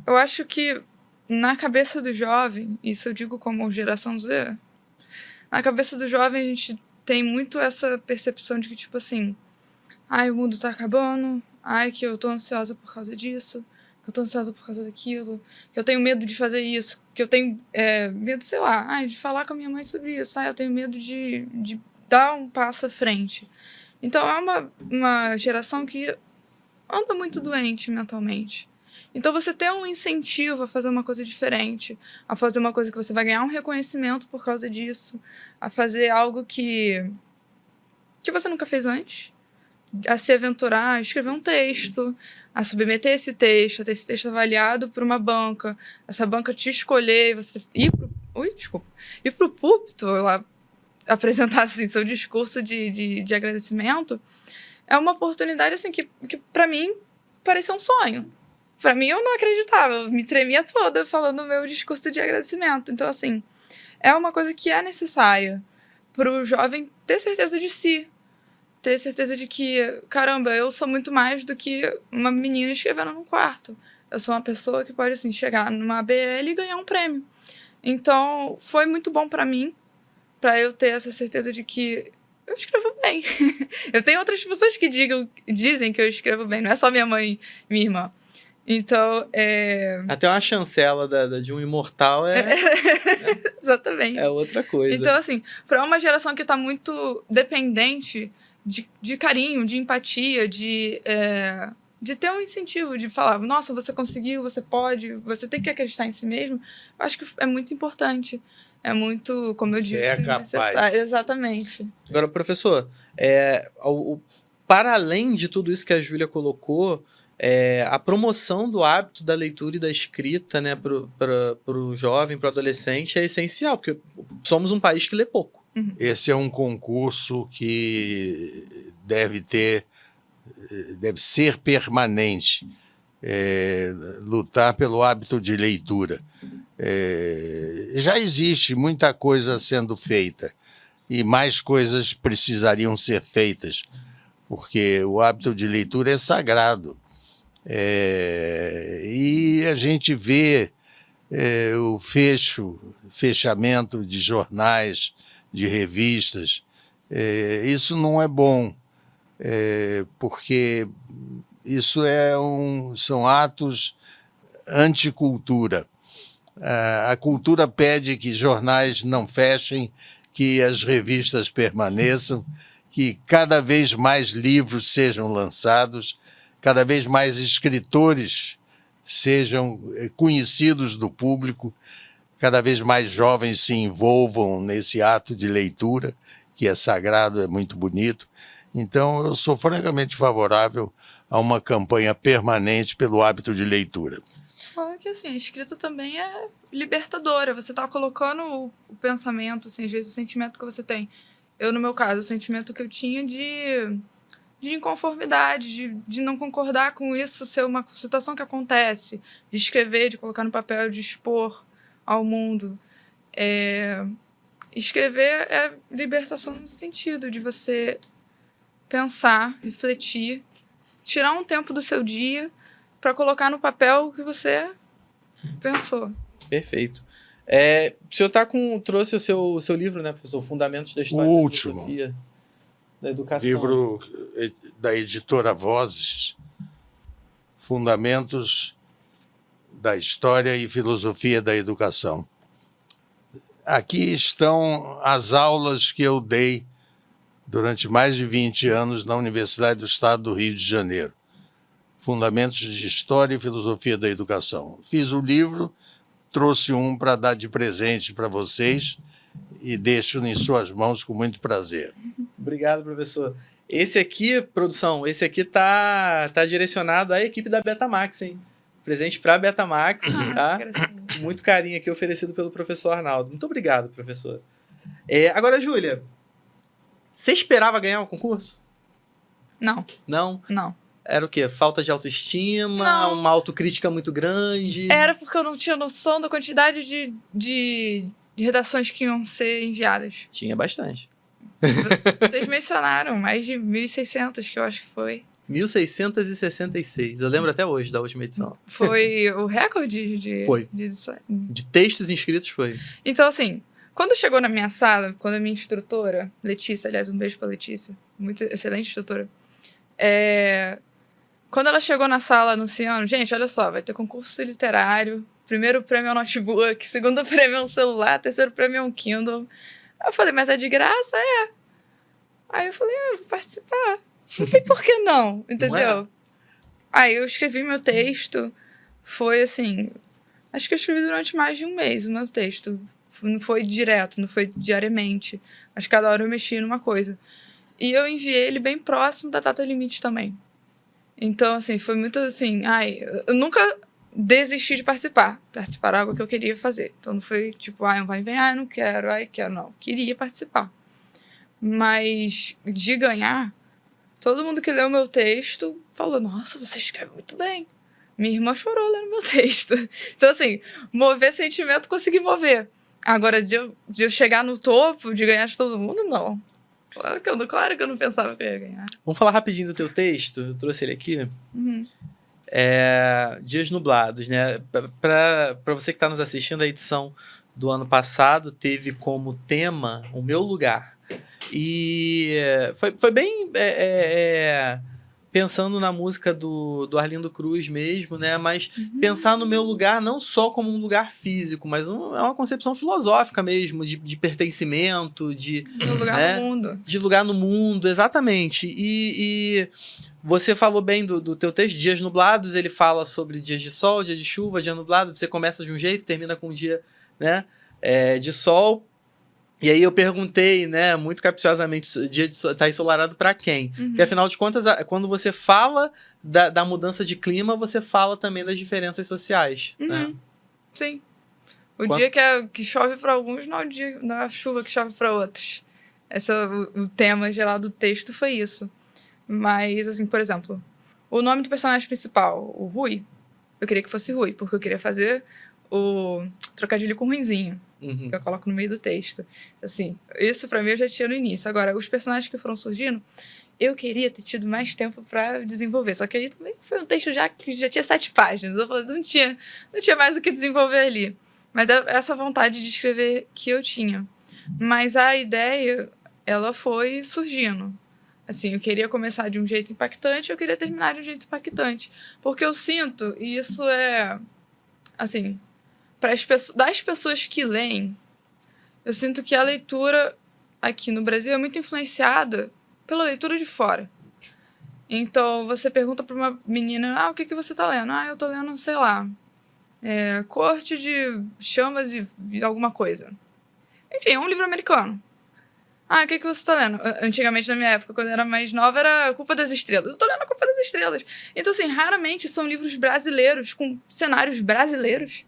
eu acho que na cabeça do jovem, isso eu digo como geração Z, na cabeça do jovem a gente tem muito essa percepção de que, tipo assim, ai, o mundo tá acabando, ai, que eu tô ansiosa por causa disso, que eu tô ansiosa por causa daquilo, que eu tenho medo de fazer isso, que eu tenho medo, sei lá, ai, de falar com a minha mãe sobre isso, ai, eu tenho medo de dar um passo à frente. Então é uma geração que anda muito doente mentalmente. Então você ter um incentivo a fazer uma coisa diferente, a fazer uma coisa que você vai ganhar um reconhecimento por causa disso, a fazer algo que você nunca fez antes, a se aventurar, a escrever um texto, a submeter esse texto, a ter esse texto avaliado por uma banca, essa banca te escolher, você ir pro púlpito, lá, apresentar assim, seu discurso de agradecimento, é uma oportunidade assim, que para mim parecia um sonho. Para mim, eu não acreditava, eu me tremia toda falando o meu discurso de agradecimento. Então, assim, é uma coisa que é necessária para o jovem ter certeza de si, ter certeza de que, caramba, eu sou muito mais do que uma menina escrevendo num quarto. Eu sou uma pessoa que pode, assim, chegar numa ABL e ganhar um prêmio. Então, foi muito bom para mim, para eu ter essa certeza de que eu escrevo bem. Eu tenho outras pessoas que dizem que eu escrevo bem, não é só minha mãe e minha irmã. Então, Até uma chancela de um imortal exatamente. É outra coisa. Então, assim, para uma geração que está muito dependente de carinho, de empatia, de ter um incentivo, de falar, nossa, você conseguiu, você pode, você tem que acreditar em si mesmo, eu acho que é muito importante. É muito, como eu disse, capaz. Exatamente. Agora, professor, para além de tudo isso que a Júlia colocou, a promoção do hábito da leitura e da escrita, né, para o jovem, para o adolescente, é essencial, porque somos um país que lê pouco. Esse é um concurso que deve ser permanente, lutar pelo hábito de leitura. Já existe muita coisa sendo feita e mais coisas precisariam ser feitas, porque o hábito de leitura é sagrado. E a gente vê o fechamento de jornais, de revistas. Isso não é bom, porque isso são atos anticultura. A cultura pede que jornais não fechem, que as revistas permaneçam, que cada vez mais livros sejam lançados, cada vez mais escritores sejam conhecidos do público, cada vez mais jovens se envolvam nesse ato de leitura, que é sagrado, é muito bonito. Então, eu sou francamente favorável a uma campanha permanente pelo hábito de leitura. Fala que, assim, a escrita também é libertadora. Você tá colocando o pensamento, assim, às vezes o sentimento que você tem. Eu, no meu caso, o sentimento que eu tinha de inconformidade, de não concordar com isso ser uma situação que acontece, de escrever, de colocar no papel, de expor ao mundo. Escrever é libertação no sentido de você pensar, refletir, tirar um tempo do seu dia para colocar no papel o que você pensou. Perfeito. O senhor trouxe o seu livro, né, professor? Fundamentos da História da Filosofia da Educação. Livro da editora Vozes, Fundamentos da História e Filosofia da Educação. Aqui estão as aulas que eu dei durante mais de 20 anos na Universidade do Estado do Rio de Janeiro. Fundamentos de História e Filosofia da Educação. Fiz o livro, trouxe um para dar de presente para vocês e deixo em suas mãos com muito prazer. Obrigado, professor. Esse aqui, produção, tá direcionado à equipe da Betamax, hein? Presente para a Betamax, tá? Muito carinho aqui oferecido pelo professor Arnaldo. Muito obrigado, professor. Agora, Júlia, você esperava ganhar o concurso? Não. Não? Não. Era o quê? Falta de autoestima? Não. Uma autocrítica muito grande? Era porque eu não tinha noção da quantidade de redações que iam ser enviadas. Tinha bastante. Vocês mencionaram mais de 1.600, que eu acho que foi. 1666. Eu lembro até hoje da última edição. Foi o recorde Foi. De textos inscritos foi. Então, assim, quando chegou na minha sala, quando a minha instrutora, Letícia, aliás, um beijo pra Letícia, muito excelente instrutora, quando ela chegou na sala anunciando, gente, olha só, vai ter concurso literário, primeiro prêmio é um notebook, segundo prêmio é um celular, terceiro prêmio é um Kindle. Aí eu falei, mas é de graça? É. Aí eu falei, eu vou participar. Não tem por que não, entendeu? Não é? Aí eu escrevi meu texto, foi assim, acho que eu escrevi durante mais de um mês o meu texto. Não foi direto, não foi diariamente, mas cada hora eu mexia numa coisa. E eu enviei ele bem próximo da data limite também. Então, assim, foi muito assim, eu nunca desisti de participar. Participar era algo que eu queria fazer. Então não foi tipo, não vai vir, não quero, quero, não. Queria participar. Mas de ganhar, todo mundo que leu meu texto falou, nossa, você escreve muito bem. Minha irmã chorou lendo meu texto. Então, assim, mover sentimento, consegui mover. Agora, de eu chegar no topo, de ganhar de todo mundo, não. Claro que eu não pensava que eu ia ganhar. Vamos falar rapidinho do teu texto. Eu trouxe ele aqui. Uhum. Dias Nublados, né? Para você que está nos assistindo, a edição do ano passado teve como tema O Meu Lugar. E foi bem pensando na música do Arlindo Cruz mesmo, né? Mas pensar no meu lugar não só como um lugar físico, mas é uma concepção filosófica mesmo, de pertencimento, de lugar no mundo. De lugar no mundo, exatamente. E você falou bem do teu texto, Dias Nublados, ele fala sobre dias de sol, dia de chuva, dia nublado, você começa de um jeito, termina com um dia, né, de sol. E aí eu perguntei, né, muito capciosamente, dia tá ensolarado para quem? Porque afinal de contas, quando você fala da mudança de clima, você fala também das diferenças sociais. Né? Sim. O dia que chove para alguns, não é o dia da chuva que chove para outros. O tema geral do texto foi isso. Mas, assim, por exemplo, o nome do personagem principal, o Rui, eu queria que fosse Rui, porque eu queria fazer o trocadilho com ruinzinho. Que eu coloco no meio do texto. Assim, isso pra mim eu já tinha no início. Agora, os personagens que foram surgindo, eu queria ter tido mais tempo pra desenvolver. Só que aí também foi um texto que já tinha 7 páginas. Eu falei, não tinha mais o que desenvolver ali. Mas é essa vontade de escrever que eu tinha. Mas a ideia, ela foi surgindo. Assim, eu queria começar de um jeito impactante, eu queria terminar de um jeito impactante. Porque eu sinto, e isso é, assim, das pessoas que leem, eu sinto que a leitura aqui no Brasil é muito influenciada pela leitura de fora. Então, você pergunta para uma menina, o que você tá lendo? Eu tô lendo, sei lá, Corte de Chamas e alguma coisa. Enfim, é um livro americano. O que você tá lendo? Antigamente, na minha época, quando eu era mais nova, era Culpa das Estrelas. Eu tô lendo A Culpa das Estrelas. Então, assim, raramente são livros brasileiros, com cenários brasileiros,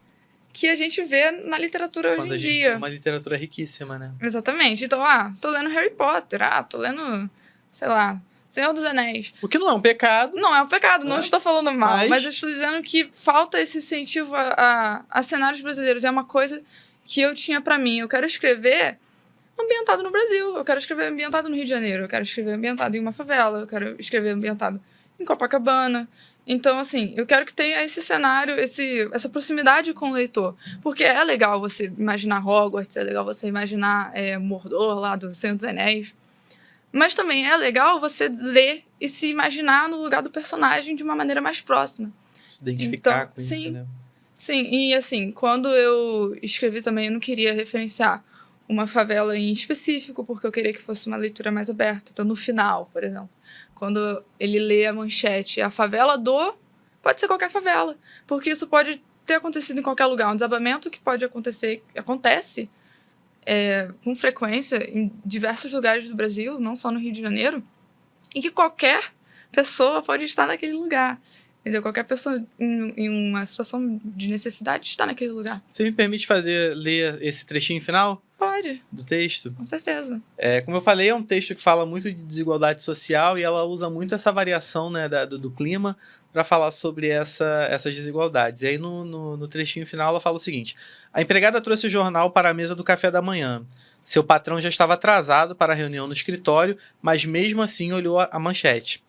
que a gente vê na literatura hoje em dia. É uma literatura riquíssima, né? Exatamente. Então, tô lendo Harry Potter, tô lendo, sei lá, Senhor dos Anéis. O que não é um pecado. Não é um pecado, não estou falando mal, mas eu estou dizendo que falta esse incentivo a cenários brasileiros. É uma coisa que eu tinha pra mim. Eu quero escrever ambientado no Brasil, eu quero escrever ambientado no Rio de Janeiro, eu quero escrever ambientado em uma favela, eu quero escrever ambientado em Copacabana. Então, assim, eu quero que tenha esse cenário, essa proximidade com o leitor. Porque é legal você imaginar Hogwarts, é legal você imaginar Mordor lá do Senhor dos Anéis. Mas também é legal você ler e se imaginar no lugar do personagem de uma maneira mais próxima. Se identificar com sim, isso, né? Sim, e assim, quando eu escrevi também, eu não queria referenciar uma favela em específico, porque eu queria que fosse uma leitura mais aberta. Então, no final, por exemplo, quando ele lê a manchete, a favela pode ser qualquer favela, porque isso pode ter acontecido em qualquer lugar. Um desabamento que acontece com frequência em diversos lugares do Brasil, não só no Rio de Janeiro, e que qualquer pessoa pode estar naquele lugar. Entendeu? Qualquer pessoa em uma situação de necessidade está naquele lugar. Você me permite ler esse trechinho final Pode, do texto? com certeza. Como eu falei, é um texto que fala muito de desigualdade social e ela usa muito essa variação, né, do clima para falar sobre essas desigualdades. E aí no trechinho final ela fala o seguinte: a empregada trouxe o jornal para a mesa do café da manhã. Seu patrão já estava atrasado para a reunião no escritório, mas mesmo assim olhou a manchete.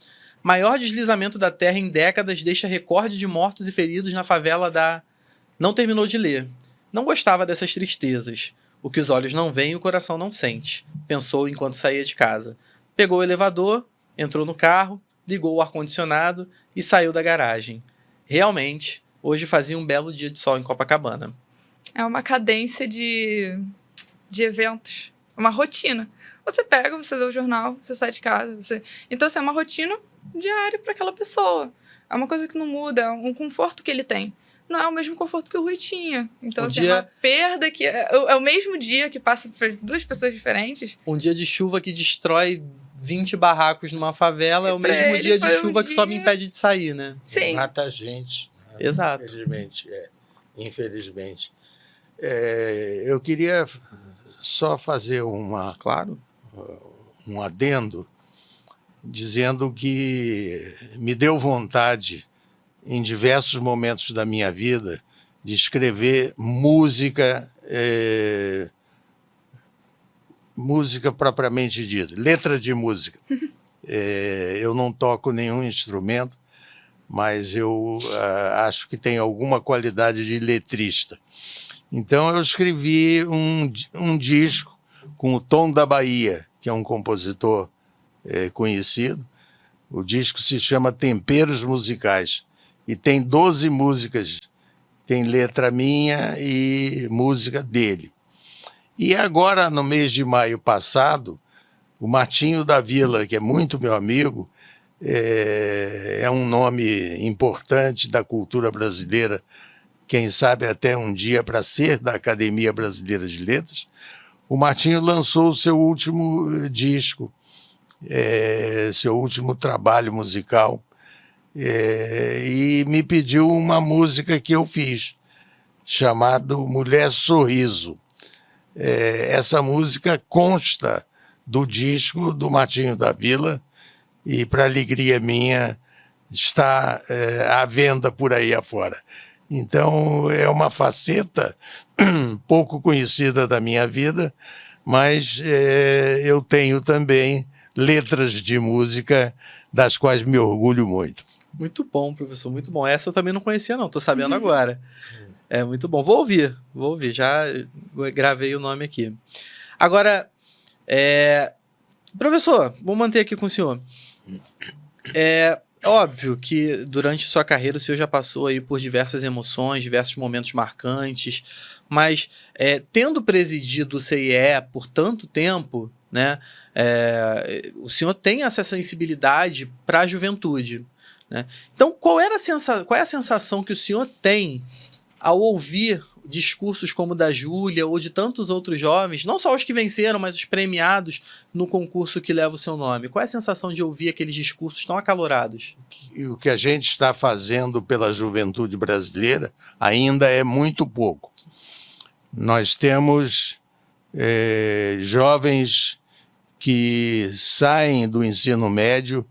Maior deslizamento da terra em décadas deixa recorde de mortos e feridos na favela da... Não terminou de ler. Não gostava dessas tristezas. O que os olhos não veem, o coração não sente. Pensou enquanto saía de casa. Pegou o elevador, entrou no carro, ligou o ar-condicionado e saiu da garagem. Realmente, hoje fazia um belo dia de sol em Copacabana. É uma cadência de eventos. Uma rotina. Você pega, você lê o jornal, você sai de casa. Então, assim, é uma rotina diária para aquela pessoa. É uma coisa que não muda, é um conforto que ele tem. Não é o mesmo conforto que o Rui tinha. Então, assim, é uma perda que... É o mesmo dia que passa por duas pessoas diferentes. Um dia de chuva que destrói 20 barracos numa favela é o mesmo dia de chuva que só me impede de sair, né? Sim. Mata a gente. Né? Exato. Infelizmente. Eu queria só fazer um adendo, dizendo que me deu vontade, em diversos momentos da minha vida, de escrever música propriamente dita, letra de música. Eu não toco nenhum instrumento, mas eu acho que tenho alguma qualidade de letrista. Então eu escrevi um disco com o Tom da Bahia, que é um compositor conhecido. O disco se chama Temperos Musicais e tem 12 músicas, tem letra minha e música dele. E agora, no mês de maio passado, o Martinho da Vila, que é muito meu amigo, é um nome importante da cultura brasileira, quem sabe até um dia para ser da Academia Brasileira de Letras. O Martinho lançou o seu último disco, seu último trabalho musical, e me pediu uma música que eu fiz, chamado Mulher Sorriso. Essa música consta do disco do Martinho da Vila e, para alegria minha, está à venda por aí afora. Então, é uma faceta pouco conhecida da minha vida, mas eu tenho também letras de música das quais me orgulho muito. Muito bom, professor, muito bom. Essa eu também não conhecia, não, tô sabendo agora. É muito bom. Vou ouvir, já gravei o nome aqui. Agora, professor, vou manter aqui com o senhor. É óbvio que durante sua carreira o senhor já passou aí por diversas emoções, diversos momentos marcantes, mas tendo presidido o CIE por tanto tempo, né, o senhor tem essa sensibilidade para a juventude, né? Então, qual é a sensação que o senhor tem ao ouvir discursos como o da Júlia ou de tantos outros jovens, não só os que venceram, mas os premiados no concurso que leva o seu nome? Qual é a sensação de ouvir aqueles discursos tão acalorados? O que a gente está fazendo pela juventude brasileira ainda é muito pouco. Nós temos jovens que saem do ensino médio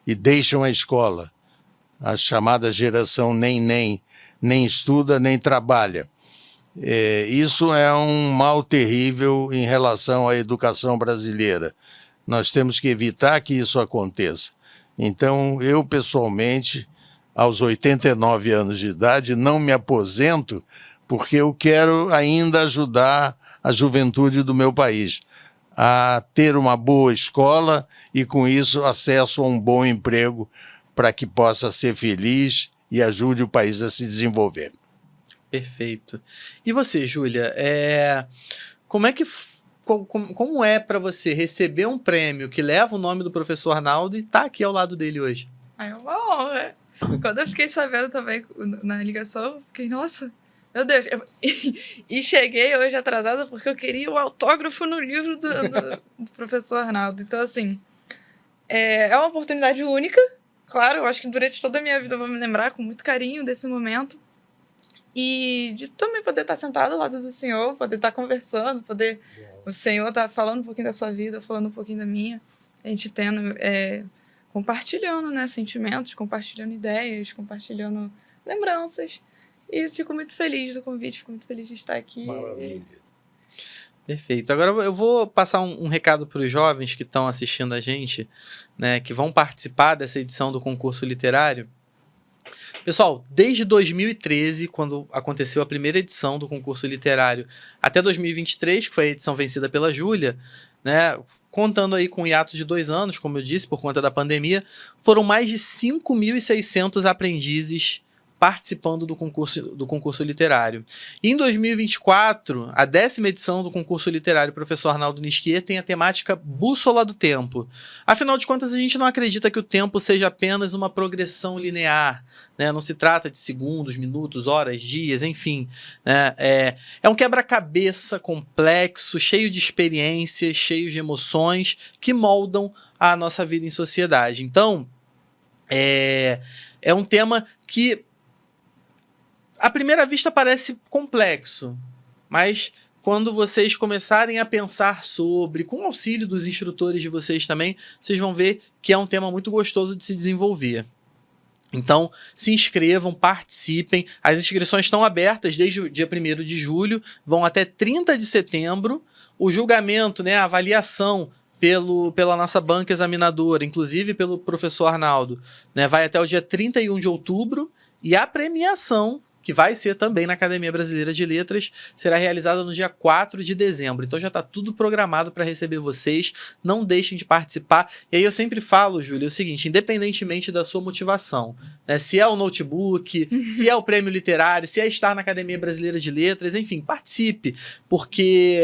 e deixam a escola, a chamada geração nem estuda, nem trabalha. Isso é um mal terrível em relação à educação brasileira. Nós temos que evitar que isso aconteça. Então, eu, pessoalmente, aos 89 anos de idade, não me aposento porque eu quero ainda ajudar a juventude do meu país a ter uma boa escola e, com isso, acesso a um bom emprego para que possa ser feliz e ajude o país a se desenvolver. Perfeito. E você, Júlia, como é para você receber um prêmio que leva o nome do professor Arnaldo e tá aqui ao lado dele hoje? É uma honra. Quando eu fiquei sabendo também na ligação, eu fiquei, nossa, meu Deus. E cheguei hoje atrasada porque eu queria o autógrafo no livro do professor Arnaldo. Então, assim, é uma oportunidade única, claro, eu acho que durante toda a minha vida eu vou me lembrar com muito carinho desse momento. E de também poder estar sentado ao lado do Senhor, poder estar conversando, poder o Senhor estar falando um pouquinho da sua vida, falando um pouquinho da minha. A gente tendo, compartilhando, né, sentimentos, compartilhando ideias, compartilhando lembranças. E fico muito feliz do convite, fico muito feliz de estar aqui. Maravilha. Perfeito. Agora eu vou passar um recado para os jovens que estão assistindo a gente, né, que vão participar dessa edição do concurso literário. Pessoal, desde 2013, quando aconteceu a primeira edição do concurso literário, até 2023, que foi a edição vencida pela Júlia, né, contando aí com um hiato de 2 anos, como eu disse, por conta da pandemia, foram mais de 5.600 aprendizes participando do concurso literário. E em 2024, a 10ª edição do concurso literário Professor Arnaldo Nisquier tem a temática Bússola do Tempo. Afinal de contas, a gente não acredita que o tempo seja apenas uma progressão linear, né? Não se trata de segundos, minutos, horas, dias, enfim. Né? É um quebra-cabeça complexo, cheio de experiências, cheio de emoções que moldam a nossa vida em sociedade. Então, é um tema que à primeira vista parece complexo, mas quando vocês começarem a pensar sobre, com o auxílio dos instrutores de vocês também, vocês vão ver que é um tema muito gostoso de se desenvolver. Então, se inscrevam, participem. As inscrições estão abertas desde o dia 1º de julho, vão até 30 de setembro. O julgamento, né, a avaliação pela nossa banca examinadora, inclusive pelo professor Arnaldo, né, vai até o dia 31 de outubro. E a premiação, que vai ser também na Academia Brasileira de Letras, será realizada no dia 4 de dezembro. Então já está tudo programado para receber vocês. Não deixem de participar. E aí eu sempre falo, Júlia, o seguinte, independentemente da sua motivação, né, se é o notebook, se é o prêmio literário, se é estar na Academia Brasileira de Letras, enfim, participe, porque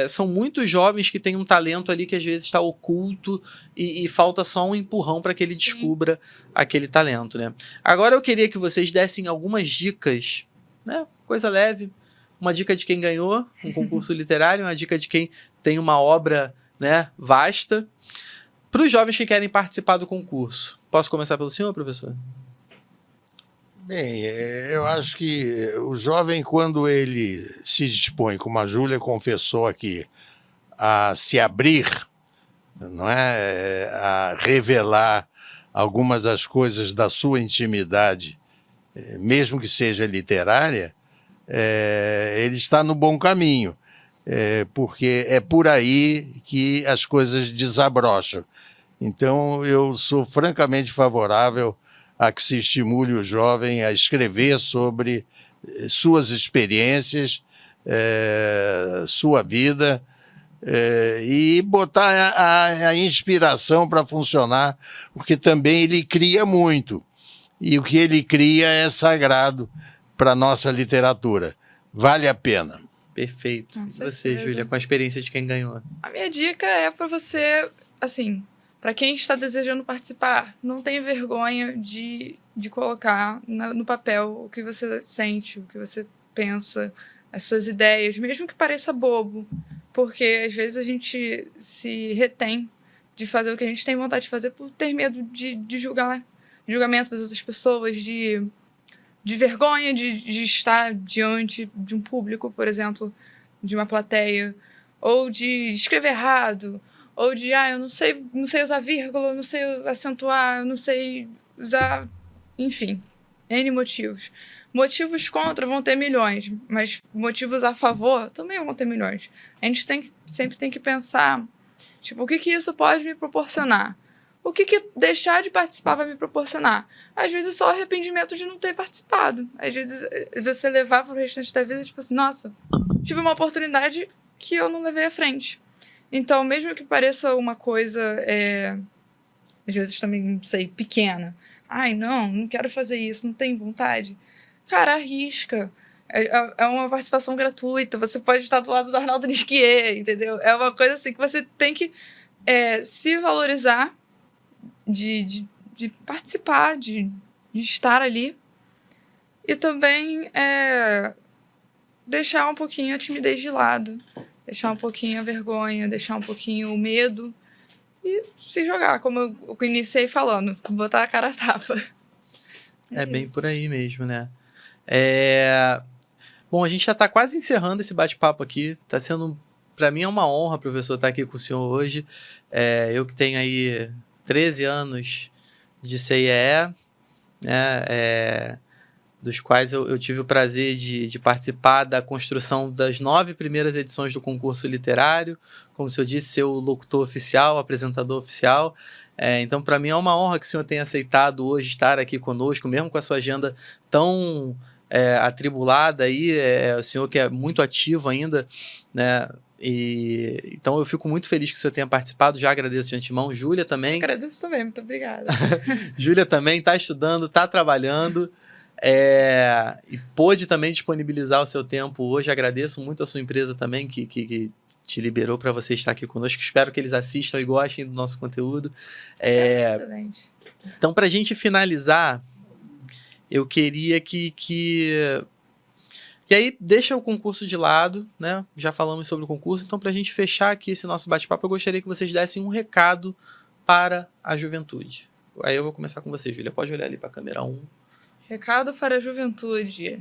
são muitos jovens que têm um talento ali que às vezes está oculto e falta só um empurrão para que ele descubra aquele talento, né? Agora eu queria que vocês dessem algumas dicas, né? Coisa leve. Uma dica de quem ganhou um concurso literário, uma dica de quem tem uma obra, né, vasta, para os jovens que querem participar do concurso. Posso começar pelo senhor, professor? Bem, eu acho que o jovem, quando ele se dispõe, como a Júlia confessou aqui, a se abrir, não é, a revelar algumas das coisas da sua intimidade, mesmo que seja literária, ele está no bom caminho, porque é por aí que as coisas desabrocham. Então, eu sou francamente favorável a que se estimule o jovem a escrever sobre suas experiências, sua vida, e botar a inspiração para funcionar, porque também ele cria muito. E o que ele cria é sagrado para a nossa literatura. Vale a pena. Perfeito. Com E você, certeza. Júlia, com a experiência de quem ganhou? A minha dica é para você, assim, para quem está desejando participar, não tenha vergonha de colocar no papel o que você sente, o que você pensa, as suas ideias, mesmo que pareça bobo, porque às vezes a gente se retém de fazer o que a gente tem vontade de fazer por ter medo de julgamento das outras pessoas, de vergonha de estar diante de um público, por exemplo, de uma plateia, ou de escrever errado, ou de, eu não sei usar vírgula, eu não sei acentuar, eu não sei usar, enfim, N motivos. Motivos contra vão ter milhões, mas motivos a favor também vão ter milhões. A gente sempre tem que pensar, tipo, o que isso pode me proporcionar? O que deixar de participar vai me proporcionar? Às vezes só arrependimento de não ter participado. Às vezes você levar para o restante da vida, tipo assim, nossa, tive uma oportunidade que eu não levei à frente. Então, mesmo que pareça uma coisa, às vezes também, não sei, pequena. Não quero fazer isso, não tenho vontade. Cara, arrisca. É uma participação gratuita. Você pode estar do lado do Arnaldo Nisquier, entendeu? É uma coisa assim que você tem que se valorizar, de participar, de estar ali. E também deixar um pouquinho a timidez de lado. Deixar um pouquinho a vergonha, deixar um pouquinho o medo e se jogar, como eu iniciei falando, botar a cara a tapa. É bem isso. por aí mesmo, né? Bom, a gente já está quase encerrando esse bate-papo aqui. Está sendo, para mim, é uma honra, professor, estar aqui com o senhor hoje. Eu que tenho aí 13 anos de CIE, né? Dos quais eu tive o prazer de participar da construção das 9 primeiras edições do concurso literário, como o senhor disse, ser o locutor oficial, apresentador oficial. Então, para mim, é uma honra que o senhor tenha aceitado hoje estar aqui conosco, mesmo com a sua agenda tão atribulada aí, o senhor que é muito ativo ainda, né? Então, eu fico muito feliz que o senhor tenha participado, já agradeço de antemão. Júlia também. Agradeço também, muito obrigada. Júlia também está estudando, está trabalhando. E pôde também disponibilizar o seu tempo hoje. Agradeço muito a sua empresa também que te liberou para você estar aqui conosco. Espero que eles assistam e gostem do nosso conteúdo. Excelente. Então, para a gente finalizar, eu queria E aí, deixa o concurso de lado, né? Já falamos sobre o concurso. Então, para a gente fechar aqui esse nosso bate-papo, eu gostaria que vocês dessem um recado para a juventude. Aí eu vou começar com você, Júlia. Pode olhar ali para a câmera 1. Recado para a juventude.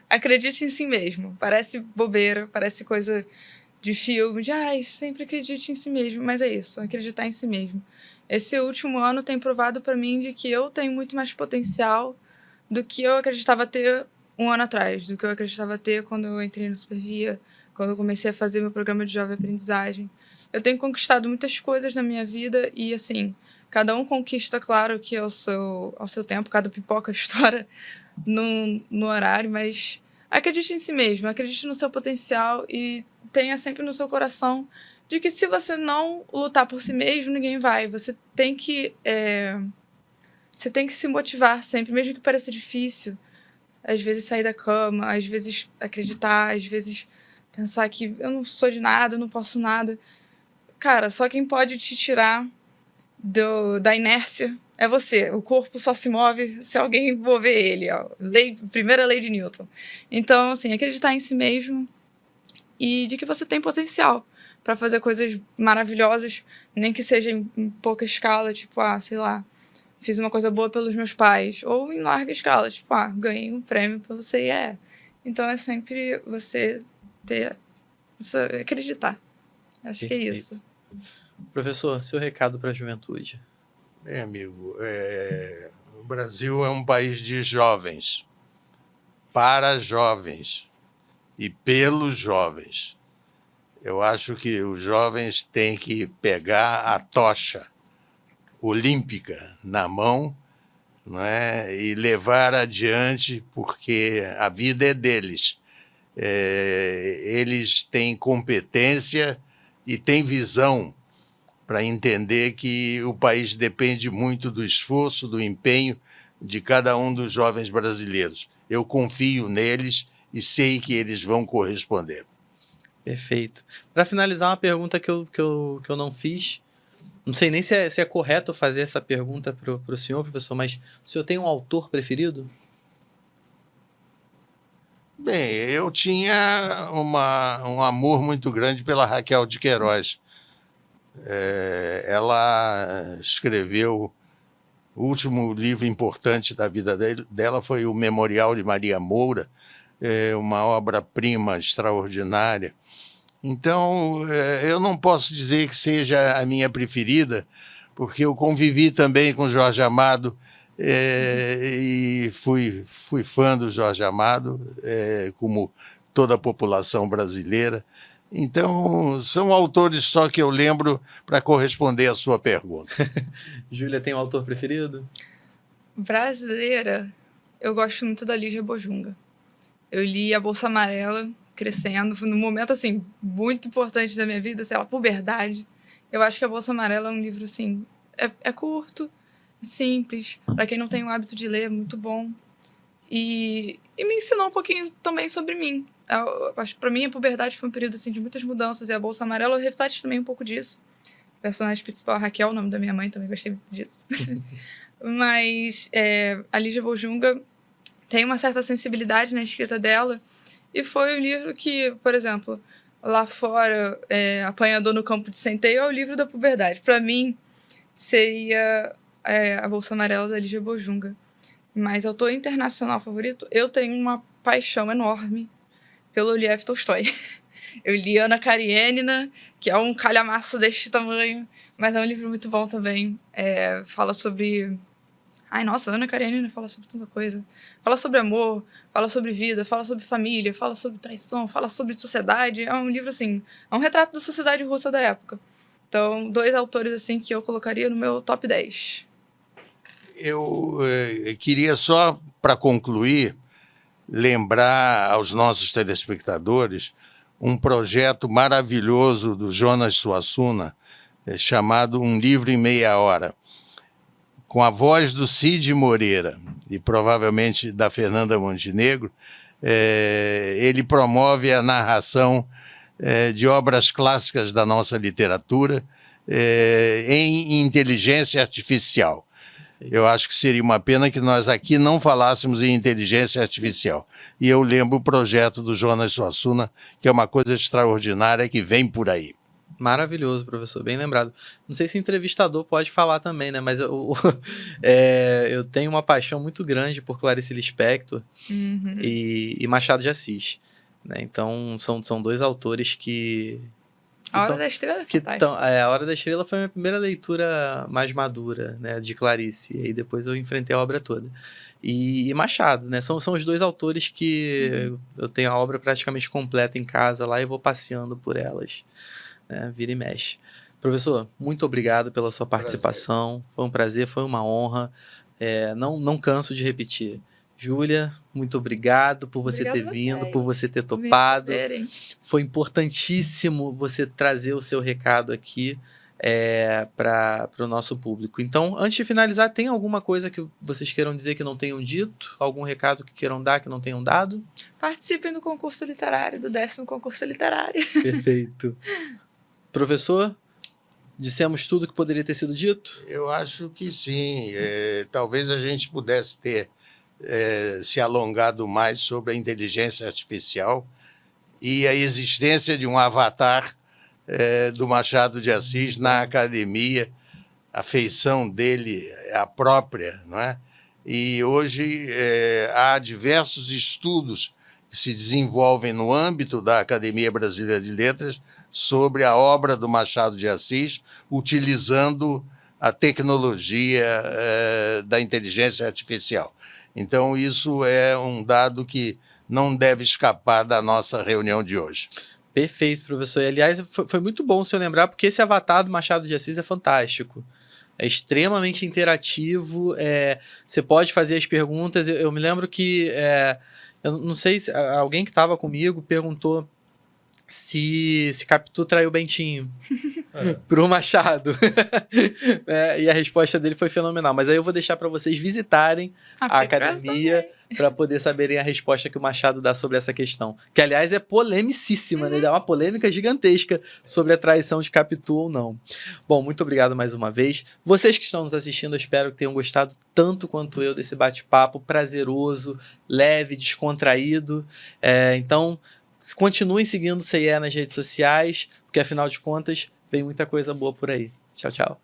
Acredite em si mesmo. Parece bobeira, parece coisa de filme, sempre acredite em si mesmo. Mas é isso, acreditar em si mesmo. Esse último ano tem provado para mim de que eu tenho muito mais potencial do que eu acreditava ter um ano atrás, do que eu acreditava ter quando eu entrei no Supervia, quando eu comecei a fazer meu programa de jovem aprendizagem. Eu tenho conquistado muitas coisas na minha vida e, assim, cada um conquista, claro, que ao seu tempo, cada pipoca estoura no horário, mas acredite em si mesmo, acredite no seu potencial e tenha sempre no seu coração de que se você não lutar por si mesmo, ninguém vai. Você tem que se motivar sempre, mesmo que pareça difícil. Às vezes sair da cama, às vezes acreditar, às vezes pensar que eu não sou de nada, eu não posso nada. Cara, só quem pode te tirar da inércia é você. O corpo só se move se alguém mover ele. Ó. Primeira lei de Newton. Então, assim, acreditar em si mesmo e de que você tem potencial para fazer coisas maravilhosas, nem que seja em pouca escala, tipo, sei lá, fiz uma coisa boa pelos meus pais, ou em larga escala, tipo, ganhei um prêmio pelo CIE. Então é sempre você acreditar. Acho Perfeito. que é isso. Professor, seu recado para a juventude. Bem, amigo, o Brasil é um país de jovens, para jovens e pelos jovens. Eu acho que os jovens têm que pegar a tocha olímpica na mão, não é? E levar adiante, porque a vida é deles. Eles têm competência e têm visão para entender que o país depende muito do esforço, do empenho de cada um dos jovens brasileiros. Eu confio neles e sei que eles vão corresponder. Perfeito. Para finalizar, uma pergunta que eu não fiz. Não sei nem se é correto fazer essa pergunta para o senhor, professor, mas o senhor tem um autor preferido? Bem, eu tinha um amor muito grande pela Raquel de Queiroz. Ela escreveu o último livro importante da vida dela foi o Memorial de Maria Moura, uma obra-prima extraordinária. Então, eu não posso dizer que seja a minha preferida, porque eu convivi também com Jorge Amado e fui fã do Jorge Amado, como toda a população brasileira. Então, são autores só que eu lembro para corresponder à sua pergunta. Júlia tem um autor preferido? Brasileira, eu gosto muito da Lígia Bojunga. Eu li A Bolsa Amarela crescendo, num momento, assim, muito importante da minha vida, sei lá, puberdade. Eu acho que A Bolsa Amarela é um livro, assim, é curto, é simples, para quem não tem o hábito de ler, é muito bom. E me ensinou um pouquinho também sobre mim. Acho que para mim a puberdade foi um período, assim, de muitas mudanças, e A Bolsa Amarela reflete também um pouco disso. O personagem principal, a Raquel, o nome da minha mãe, também gostei muito disso. Mas a Lígia Bojunga tem uma certa sensibilidade na escrita dela, e foi um livro que, por exemplo, lá fora, Apanhador no Campo de Centeio, é o livro da puberdade. Para mim, seria A Bolsa Amarela, da Lígia Bojunga. Mas autor internacional favorito, eu tenho uma paixão enorme pelo Lev Tolstói. Eu li Ana Karenina, que é um calhamaço deste tamanho, mas é um livro muito bom também. Fala sobre... Ai, nossa, Ana Karenina fala sobre tanta coisa. Fala sobre amor, fala sobre vida, fala sobre família, fala sobre traição, fala sobre sociedade. É um livro, assim, é um retrato da sociedade russa da época. Então, 2 autores, assim, que eu colocaria no meu top 10. Eu queria só, para concluir, lembrar aos nossos telespectadores um projeto maravilhoso do Jonas Suassuna, chamado Um Livro em Meia Hora, com a voz do Cid Moreira e provavelmente da Fernanda Montenegro. Ele promove a narração de obras clássicas da nossa literatura em inteligência artificial. Eu acho que seria uma pena que nós aqui não falássemos em inteligência artificial. E eu lembro o projeto do Jonas Suassuna, que é uma coisa extraordinária que vem por aí. Maravilhoso, professor, bem lembrado. Não sei se entrevistador pode falar também, né? Mas eu tenho uma paixão muito grande por Clarice Lispector e Machado de Assis, né? Então, são 2 autores que... A Hora da Estrela é fantástica. A Hora da Estrela foi a minha primeira leitura mais madura, né, de Clarice. E aí depois eu enfrentei a obra toda. E Machado, né? São os 2 autores que eu tenho a obra praticamente completa em casa lá e vou passeando por elas, né, vira e mexe. Professor, muito obrigado pela sua participação. Foi um prazer, foi uma honra. Não canso de repetir. Júlia, muito obrigado por você ter vindo, por você ter topado. Foi importantíssimo você trazer o seu recado aqui para o nosso público. Então, antes de finalizar, tem alguma coisa que vocês queiram dizer que não tenham dito? Algum recado que queiram dar que não tenham dado? Participem do concurso literário, do 10º concurso literário. Perfeito. Professor, dissemos tudo que poderia ter sido dito? Eu acho que sim. Talvez a gente pudesse ter se alongado mais sobre a inteligência artificial e a existência de um avatar do Machado de Assis na academia. A feição dele é a própria, não é? E hoje há diversos estudos que se desenvolvem no âmbito da Academia Brasileira de Letras sobre a obra do Machado de Assis, utilizando a tecnologia da inteligência artificial. Então, isso é um dado que não deve escapar da nossa reunião de hoje. Perfeito, professor. E, aliás, foi muito bom o senhor lembrar, porque esse avatar do Machado de Assis é fantástico. É extremamente interativo, você pode fazer as perguntas. Eu me lembro que, eu não sei, se alguém que estava comigo perguntou se Capitu traiu o Bentinho pro Machado. E a resposta dele foi fenomenal. Mas aí eu vou deixar para vocês visitarem a academia para poder saberem a resposta que o Machado dá sobre essa questão. Que, aliás, é polemicíssima, né? Dá uma polêmica gigantesca sobre a traição de Capitu ou não. Bom, muito obrigado mais uma vez. Vocês que estão nos assistindo, eu espero que tenham gostado tanto quanto eu desse bate-papo prazeroso, leve, descontraído. Então, continuem seguindo o CIE nas redes sociais, porque, afinal de contas, vem muita coisa boa por aí. Tchau, tchau.